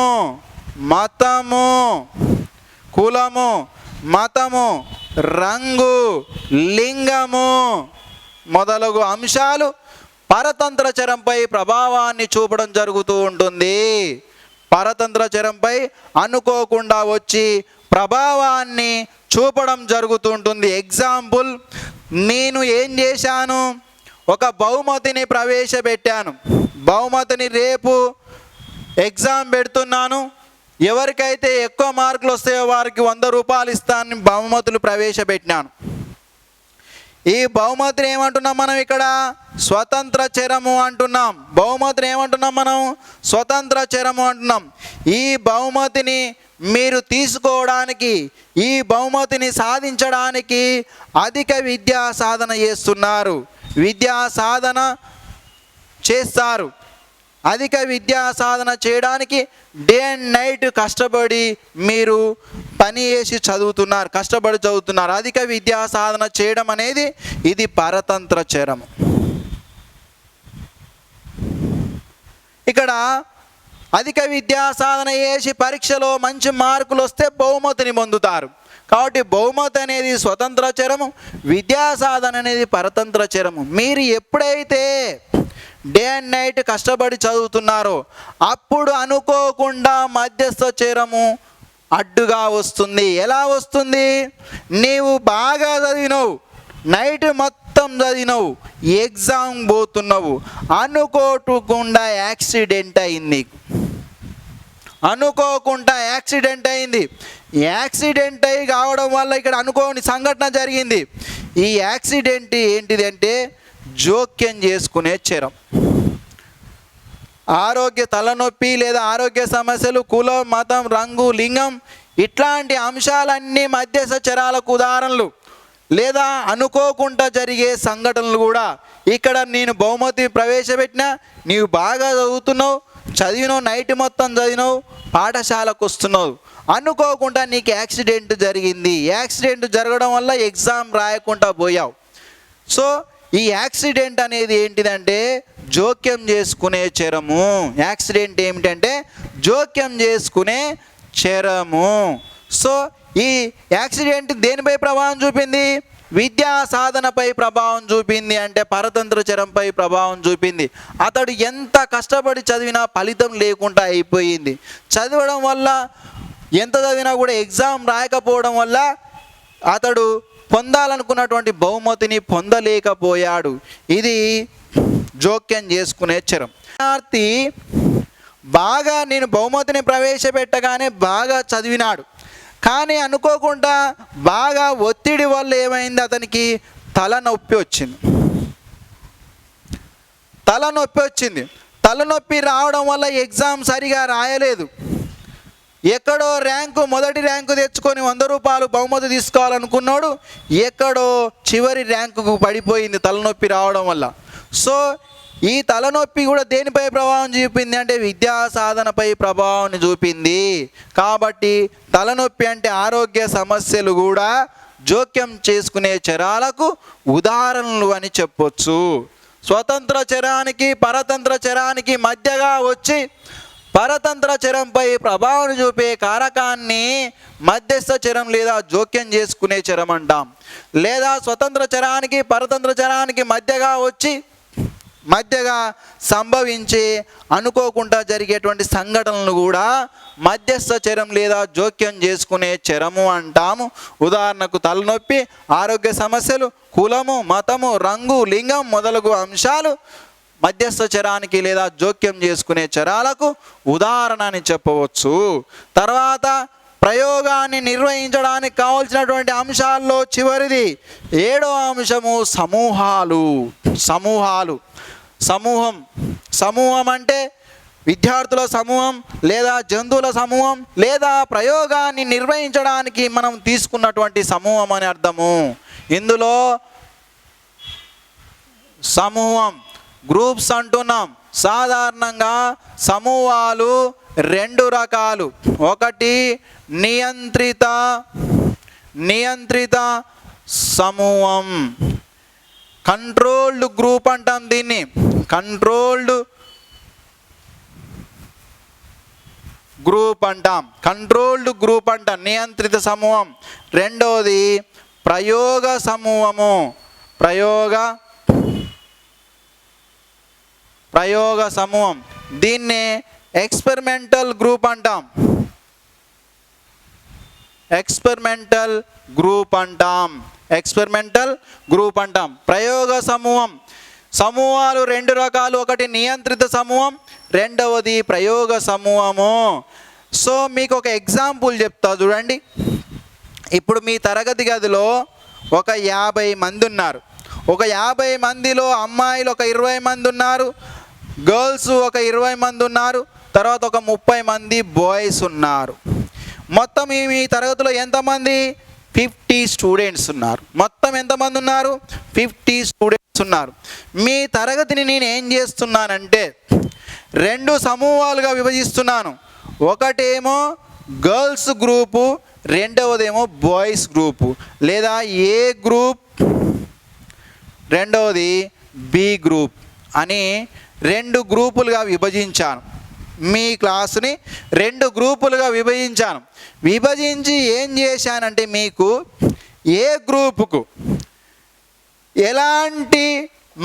మతము, రంగు, లింగము మొదలగు అంశాలు పరతంత్ర చరంపై ప్రభావాన్ని చూపడం జరుగుతూ ఉంటుంది. పరతంత్ర చరంపై అనుకోకుండా వచ్చి ప్రభావాన్ని చూపడం జరుగుతూ ఉంటుంది. ఎగ్జాంపుల్, నేను ఏం చేశాను? ఒక బహుమతిని ప్రవేశపెట్టాను. బహుమతిని రేపు ఎగ్జామ్ పెడుతున్నాను. ఎవరికైతే ఎక్కువ మార్కులు వస్తాయో వారికి 100 రూపాయలు ఇస్తానని బహుమతులు ప్రవేశపెట్టినాను. ఈ బహుమతిని ఏమంటున్నాం మనం? ఇక్కడ స్వతంత్ర చరము అంటున్నాం. బహుమతిని ఏమంటున్నాం మనం? స్వతంత్ర చరము అంటున్నాం. ఈ బహుమతిని మీరు తీసుకోవడానికి, ఈ బహుమతిని సాధించడానికి అధిక విద్యా సాధన చేస్తున్నారు, విద్యా సాధన చేస్తారు. అధిక విద్యా సాధన చేయడానికి డే అండ్ నైట్ కష్టపడి మీరు పని చేసి చదువుతున్నారు, కష్టపడి చదువుతున్నారు. అధిక విద్యా సాధన చేయడం అనేది ఇది పరతంత్ర చరము. ఇక్కడ అధిక విద్యా సాధన చేసి పరీక్షలో మంచి మార్కులు వస్తే బహుమతిని పొందుతారు. కాబట్టి బహుమతి అనేది స్వతంత్ర చరము, విద్యా సాధన అనేది పరతంత్ర చరము. మీరు ఎప్పుడైతే డే అండ్ నైట్ కష్టపడి చదువుతున్నారో అప్పుడు అనుకోకుండా మధ్యస్థ చరము అడ్డుగా వస్తుంది. ఎలా వస్తుంది? నీవు బాగా చదివినవు, నైట్ మొత్తం చదివినవు, ఎగ్జామ్ పోతున్నావు, అనుకోకుండా యాక్సిడెంట్ అయింది. అనుకోకుండా యాక్సిడెంట్ అయింది. యాక్సిడెంట్ అయి కావడం వల్ల ఇక్కడ అనుకోని సంఘటన జరిగింది. ఈ యాక్సిడెంట్ ఏంటిదంటే జోక్యం చేసుకునే చరం. ఆరోగ్య తలనొప్పి లేదా ఆరోగ్య సమస్యలు, కులం, మతం, రంగు, లింగం ఇట్లాంటి అంశాలన్నీ మధ్యస్థ చరాలకు ఉదాహరణలు. లేదా అనుకోకుండా జరిగే సంఘటనలు కూడా. ఇక్కడ నేను బహుమతి ప్రవేశపెట్టినా, నీవు బాగా చదివినావు, నైట్ మొత్తం చదివినావు, పాఠశాలకు వస్తున్నావు, అనుకోకుండా నీకు యాక్సిడెంట్ జరిగింది. యాక్సిడెంట్ జరగడం వల్ల ఎగ్జామ్ రాయకుండా పోయావు. సో ఈ యాక్సిడెంట్ అనేది ఏంటిదంటే జోక్యం చేసుకునే చరము. యాక్సిడెంట్ ఏమిటంటే జోక్యం చేసుకునే చరము. సో ఈ యాక్సిడెంట్ దేనిపై ప్రభావం చూపింది? విద్యా సాధనపై ప్రభావం చూపింది. అంటే పరతంత్ర చరంపై ప్రభావం చూపింది. అతడు ఎంత కష్టపడి చదివినా ఫలితం లేకుండా అయిపోయింది. చదవడం వల్ల ఎంత చదివినా కూడా ఎగ్జామ్ రాయకపోవడం వల్ల అతడు పొందాలనుకున్నటువంటి బహుమతిని పొందలేకపోయాడు. ఇది జోక్యం చేసుకునే చరం. విద్యార్థి బాగా నేను బహుమతిని ప్రవేశపెట్టగానే బాగా చదివినాడు, కానీ అనుకోకుండా బాగా ఒత్తిడి వల్ల ఏమైంది, అతనికి తలనొప్పి వచ్చింది. తలనొప్పి రావడం వల్ల ఎగ్జామ్ సరిగా రాయలేదు. ఎక్కడో మొదటి ర్యాంకు తెచ్చుకొని 100 రూపాయలు బహుమతి తీసుకోవాలనుకున్నాడు, ఎక్కడో చివరి ర్యాంకుకు పడిపోయింది తలనొప్పి రావడం వల్ల. సో ఈ తలనొప్పి కూడా దేనిపై ప్రభావం చూపింది అంటే విద్యా సాధనపై ప్రభావం చూపింది. కాబట్టి తలనొప్పి అంటే ఆరోగ్య సమస్యలు కూడా జోక్యం చేసుకునే చరాలకు ఉదాహరణలు అని చెప్పొచ్చు. స్వతంత్ర చరానికి పరతంత్ర చరానికి మధ్యగా వచ్చి పరతంత్ర చరంపై ప్రభావం చూపే కారకాన్ని మధ్యస్థ చరం లేదా జోక్యం చేసుకునే చరం అంటాం. లేదా స్వతంత్ర చరానికి పరతంత్ర చరానికి మధ్యగా సంభవించి అనుకోకుండా జరిగేటువంటి సంఘటనలు కూడా మధ్యస్థ చరం లేదా జోక్యం చేసుకునే చరము అంటాము. ఉదాహరణకు తలనొప్పి, ఆరోగ్య సమస్యలు, కులము, మతము, రంగు, లింగం మొదలగు అంశాలు మధ్యస్థ చరానికి లేదా జోక్యం చేసుకునే చరాలకు ఉదాహరణ అని చెప్పవచ్చు. తర్వాత ప్రయోగాన్ని నిర్వహించడానికి కావాల్సినటువంటి అంశాల్లో చివరిది 7వ అంశము సమూహం అంటే విద్యార్థుల సమూహం లేదా జంతువుల సమూహం లేదా ప్రయోగాన్ని నిర్వహించడానికి మనం తీసుకున్నటువంటి సమూహం అని అర్థము. ఇందులో సమూహం గ్రూప్స్ అంటున్నాం. సాధారణంగా సమూహాలు 2 రకాలు. ఒకటి నియంత్రిత సమూహం, కంట్రోల్డ్ గ్రూప్ అంటాం దీన్ని. కంట్రోల్డ్ గ్రూప్ అంటాం, నియంత్రిత సమూహం. రెండవది ప్రయోగ సమూహము, ప్రయోగ సమూహం. దీన్ని ఎక్స్పెరిమెంటల్ గ్రూప్ అంటాం. ఎక్స్పెరిమెంటల్ గ్రూప్ అంటాం. ప్రయోగ సమూహాలు 2 రకాలు. ఒకటి నియంత్రిత సమూహం, రెండవది ప్రయోగ సమూహము. సో మీకు ఒక ఎగ్జాంపుల్ చెప్తా చూడండి. ఇప్పుడు మీ తరగతి గదిలో ఒక 50 మంది ఉన్నారు. ఒక 50 మందిలో అమ్మాయిలు ఒక 20 మంది ఉన్నారు, గర్ల్స్ ఒక 20 మంది ఉన్నారు, తర్వాత ఒక 30 మంది బాయ్స్ ఉన్నారు. మొత్తం మీ తరగతిలో ఎంతమంది? 50 స్టూడెంట్స్ ఉన్నారు. మొత్తం ఎంతమంది ఉన్నారు? 50 స్టూడెంట్స్ ఉన్నారు. మీ తరగతిని నేను ఏం చేస్తున్నానంటే 2 సమూహాలుగా విభజిస్తున్నాను. ఒకటేమో గర్ల్స్ గ్రూపు, రెండవదేమో బాయ్స్ గ్రూపు. లేదా ఏ గ్రూప్, రెండవది బి గ్రూప్ అని 2 గ్రూపులుగా విభజించాను. మీ క్లాసుని 2 గ్రూపులుగా విభజించాను. విభజించి ఏం చేశానంటే మీకు ఏ గ్రూపుకు ఎలాంటి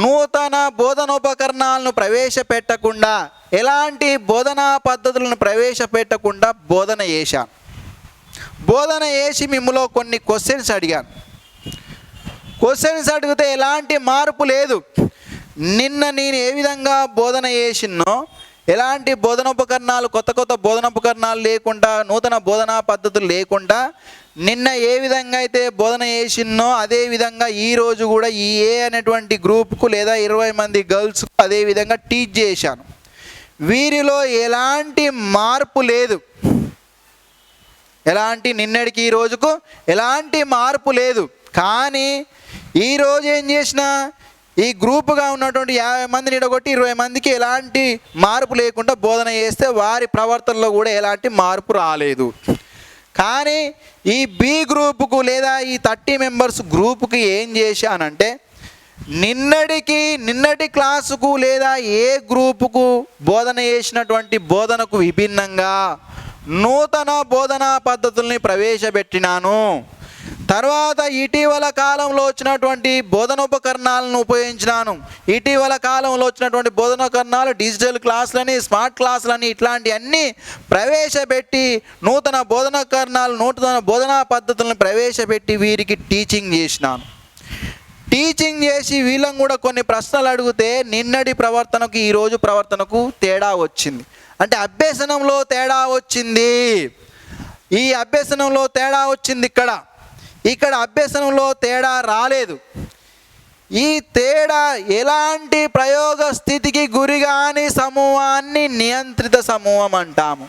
నూతన బోధనోపకరణాలను ప్రవేశపెట్టకుండా, ఎలాంటి బోధనా పద్ధతులను ప్రవేశపెట్టకుండా బోధన చేశాను. బోధన చేసి మిమ్మల్ని కొన్ని క్వశ్చన్స్ అడిగాను. క్వశ్చన్స్ అడిగితే ఎలాంటి మార్పు లేదు. నిన్న నేను ఏ విధంగా బోధన చేసినో, ఎలాంటి బోధనోపకరణాలు కొత్త బోధనోపకరణాలు లేకుండా, నూతన బోధనా పద్ధతులు లేకుండా నిన్న ఏ విధంగా అయితే బోధన చేసినో అదే విధంగా ఈరోజు కూడా ఈ ఏ అనేటువంటి గ్రూప్కు లేదా 20 మంది గర్ల్స్కు అదే విధంగా టీచ్ చేశాను. వీరిలో ఎలాంటి మార్పు లేదు. నిన్నటికి ఈ రోజుకు ఎలాంటి మార్పు లేదు. కానీ ఈరోజు ఏం చేసిన, ఈ గ్రూపుగా ఉన్నటువంటి 50 మందిని ఇడగొట్టి 20 మందికి ఎలాంటి మార్పు లేకుండా బోధన చేస్తే వారి ప్రవర్తనలో కూడా ఎలాంటి మార్పు రాలేదు. కానీ ఈ బి గ్రూపుకు లేదా ఈ 30 మెంబర్స్ గ్రూపుకి ఏం చేశానంటే, నిన్నటి క్లాసుకు లేదా ఏ గ్రూపుకు బోధన చేసినటువంటి బోధనకు విభిన్నంగా నూతన బోధనా పద్ధతుల్ని ప్రవేశపెట్టినాను. తర్వాత ఇటీవల కాలంలో వచ్చినటువంటి బోధనోపకరణాలను ఉపయోగించినాను. ఇటీవల కాలంలో వచ్చినటువంటి బోధనోపకరణాలు డిజిటల్ క్లాసులని, స్మార్ట్ క్లాసులని ఇట్లాంటివన్నీ ప్రవేశపెట్టి నూతన బోధనోపకరణాలు, నూతన బోధనా పద్ధతులను ప్రవేశపెట్టి వీరికి టీచింగ్ చేసినాను. టీచింగ్ చేసి వీళ్ళని కూడా కొన్ని ప్రశ్నలు అడిగితే నిన్నటి ప్రవర్తనకు ఈరోజు ప్రవర్తనకు తేడా వచ్చింది. అంటే అభ్యసనంలో తేడా వచ్చింది. ఈ అభ్యసనంలో తేడా వచ్చింది. ఇక్కడ అభ్యసనంలో తేడా రాలేదు. ఈ తేడా ఎలాంటి ప్రయోగ స్థితికి గురిగాని సమూహాన్ని నియంత్రిత సమూహం అంటాము.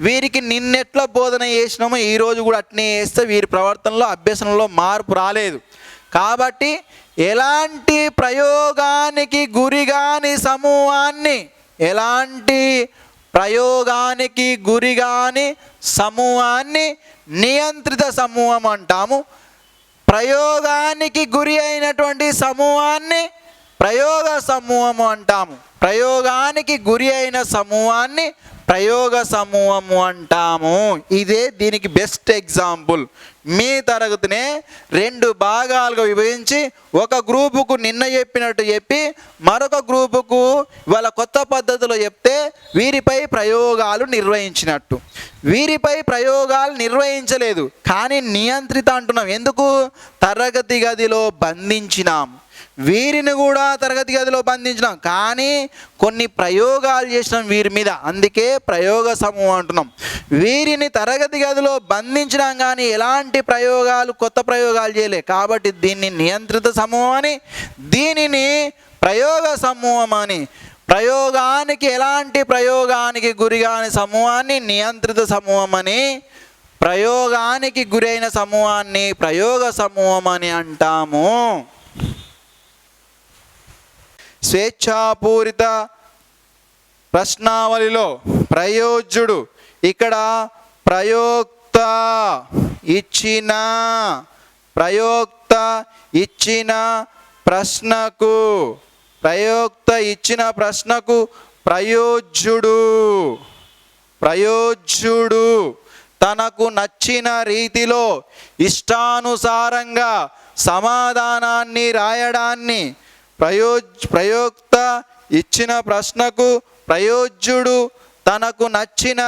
వీరికి నిన్నెట్లా బోధన చేసినామో ఈరోజు కూడా అట్నే చేస్తే వీరి ప్రవర్తనలో అభ్యసనంలో మార్పు రాలేదు. కాబట్టి ఎలాంటి ప్రయోగానికి గురిగాని సమూహాన్ని, నియంత్రిత సమూహం అంటాము. ప్రయోగానికి గురి అయినటువంటి సమూహాన్ని ప్రయోగ సమూహము అంటాము. ప్రయోగానికి గురి అయిన సమూహాన్ని ప్రయోగ సమూహము అంటాము. ఇదే దీనికి బెస్ట్ ఎగ్జాంపుల్. మీ తరగతినే 2 భాగాలుగా విభజించి ఒక గ్రూపుకు నిన్న చెప్పినట్టు చెప్పి మరొక గ్రూపుకు వాళ్ళ కొత్త పద్ధతిలో చెప్తే వీరిపై ప్రయోగాలు నిర్వహించినట్టు. వీరిపై ప్రయోగాలు నిర్వహించలేదు, కానీ నియంత్రిత అంటున్నాం. ఎందుకు? తరగతి గదిలో బంధించినాం. వీరిని కూడా తరగతి గదిలో బంధించినాం, కానీ కొన్ని ప్రయోగాలు చేసినాం వీరి మీద. అందుకే ప్రయోగ సమూహం అంటున్నాం. వీరిని తరగతి గదిలో బంధించినాం, కానీ ఎలాంటి ప్రయోగాలు, కొత్త ప్రయోగాలు చేయలే. కాబట్టి దీన్ని నియంత్రిత సమూహం అని, దీనిని ప్రయోగ సమూహం అని. ఎలాంటి ప్రయోగానికి గురిగాని సమూహాన్ని నియంత్రిత సమూహం అని, ప్రయోగానికి గురైన సమూహాన్ని ప్రయోగ సమూహం అని అంటాము. స్వేచ్ఛాపూరిత ప్రశ్నావళిలో ప్రయోజ్యుడు, ఇక్కడ ప్రయోక్త ఇచ్చిన ప్రశ్నకు ప్రయోజ్యుడు తనకు నచ్చిన రీతిలో ఇష్టానుసారంగా సమాధానాన్ని రాయడాన్ని, ప్రయోక్త ఇచ్చిన ప్రశ్నకు ప్రయోజ్యుడు తనకు నచ్చిన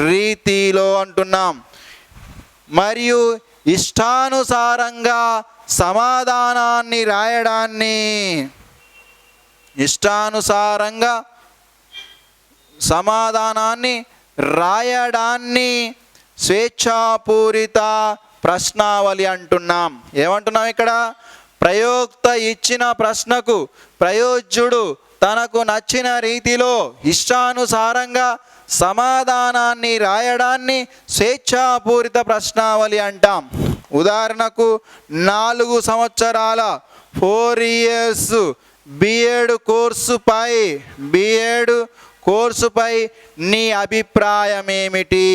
రీతిలో అంటున్నాం. మరియు ఇష్టానుసారంగా సమాధానాన్ని రాయడాన్ని స్వేచ్ఛాపూరిత ప్రశ్నావళి అంటున్నాం. ఏమంటున్నాం ఇక్కడ? ప్రయోక్త ఇచ్చిన ప్రశ్నకు ప్రయోజ్యుడు తనకు నచ్చిన రీతిలో ఇష్టానుసారంగా సమాధానాన్ని రాయడాన్ని స్వేచ్ఛాపూరిత ప్రశ్నావళి అంటాం. ఉదాహరణకు 4 సంవత్సరాల 4 years బిఎడ్ కోర్సుపై నీ అభిప్రాయం ఏమిటి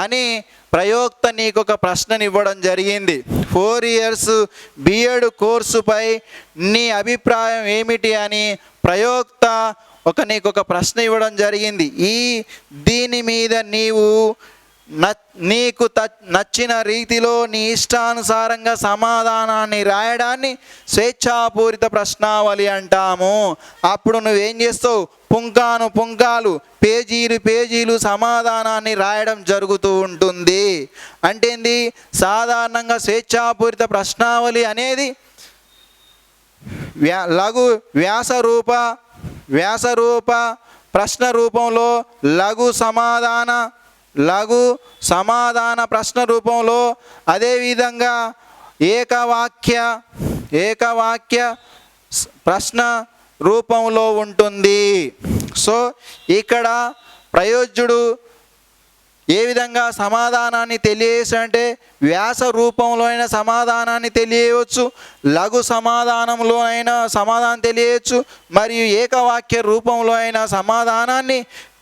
అని ప్రయోక్త నీకు ఒక ప్రశ్నని ఇవ్వడం జరిగింది. 4 ఇయర్స్ బిఎడ్ కోర్సుపై నీ అభిప్రాయం ఏమిటి అని ప్రయోక్త నీకు ఒక ప్రశ్న ఇవ్వడం జరిగింది. దీని మీద నీకు నచ్చిన రీతిలో నీ ఇష్టానుసారంగా సమాధానాన్ని రాయడాన్ని స్వేచ్ఛాపూరిత ప్రశ్నావళి అంటాము. అప్పుడు నువ్వేం చేస్తావు? పుంకాలు పేజీలు సమాధానాన్ని రాయడం జరుగుతూ ఉంటుంది. అంటే ఏంది? సాధారణంగా స్వేచ్ఛాపూరిత ప్రశ్నావళి అనేది లఘు వ్యాసరూప ప్రశ్న రూపంలో లఘు సమాధాన ప్రశ్న రూపంలో, అదేవిధంగా ఏకవాక్య ప్రశ్న రూపంలో ఉంటుంది. సో ఇక్కడ ప్రయోజ్యుడు ఏ విధంగా సమాధానాన్ని తెలియజేస్తాడంటే వ్యాస రూపంలో అయినా సమాధానాన్ని తెలియవచ్చు, లఘు సమాధానంలో అయినా సమాధానం తెలియవచ్చు, మరియు ఏకవాక్య రూపంలో అయినా సమాధానాన్ని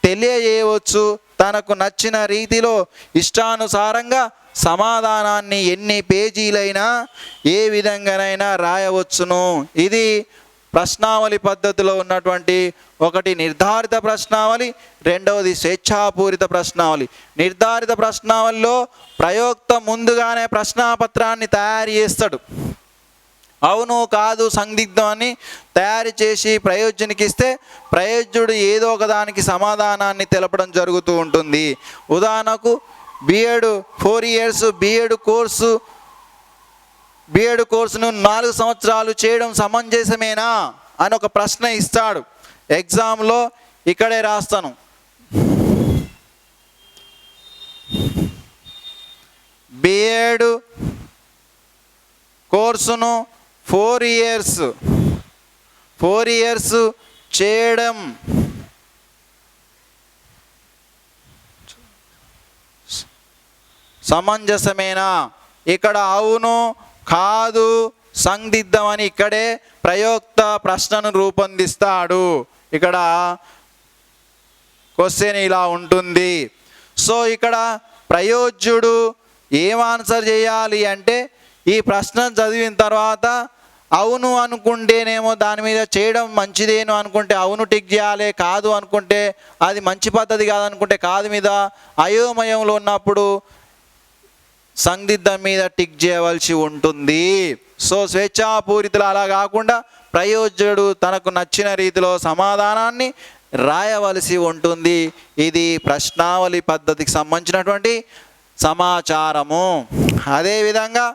తెలియజేయవచ్చు. తనకు నచ్చిన రీతిలో ఇష్టానుసారంగా సమాధానాన్ని ఎన్ని పేజీలైనా ఏ విధంగానైనా రాయవచ్చును. ఇది ప్రశ్నావళి పద్ధతిలో ఉన్నటువంటి ఒకటి నిర్ధారిత ప్రశ్నావళి, రెండవది స్వేచ్ఛాపూరిత ప్రశ్నావళి. నిర్ధారిత ప్రశ్నావళిలో ప్రయోక్త ముందుగానే ప్రశ్నాపత్రాన్ని తయారు చేస్తాడు. అవును కాదు సందిగ్ధం అని తయారు చేసి ప్రయోజ్యునికి ఇస్తే ప్రయోజ్యుడు ఏదో ఒకదానికి సమాధానాన్ని తెలపడం జరుగుతూ ఉంటుంది. ఉదాహరణకు బిఎడ్ 4 ఇయర్స్ బిఎడ్ కోర్సును 4 సంవత్సరాలు చేయడం సమంజసమేనా అని ఒక ప్రశ్న ఇస్తాడు. ఎగ్జామ్లో ఇక్కడే రాస్తాను. బిఎడ్ కోర్సును 4 ఇయర్స్ చేయడం సమంజసమేనా? ఇక్కడ అవును కాదు సందిగ్ధం అని ఇక్కడే ప్రయోక్త ప్రశ్నను రూపొందిస్తాడు. ఇక్కడ క్వశ్చన్ ఇలా ఉంటుంది. సో ఇక్కడ ప్రయోజ్యుడు ఏం ఆన్సర్ చేయాలి అంటే ఈ ప్రశ్న చదివిన తర్వాత అవును అనుకుంటేనేమో దాని మీద చేయడం మంచిదేను అనుకుంటే అవును టిక్ చేయాలి, కాదు అనుకుంటే అది మంచి పద్ధతి కాదనుకుంటే కాదు మీద, అయోమయంలో ఉన్నప్పుడు సందిగ్ధం మీద టిక్ చేయవలసి ఉంటుంది. సో స్వేచ్ఛాపూరితలు అలా కాకుండా ప్రయోజ్యుడు తనకు నచ్చిన రీతిలో సమాధానాన్ని రాయవలసి ఉంటుంది. ఇది ప్రశ్నావళి పద్ధతికి సంబంధించినటువంటి సమాచారము. అదేవిధంగా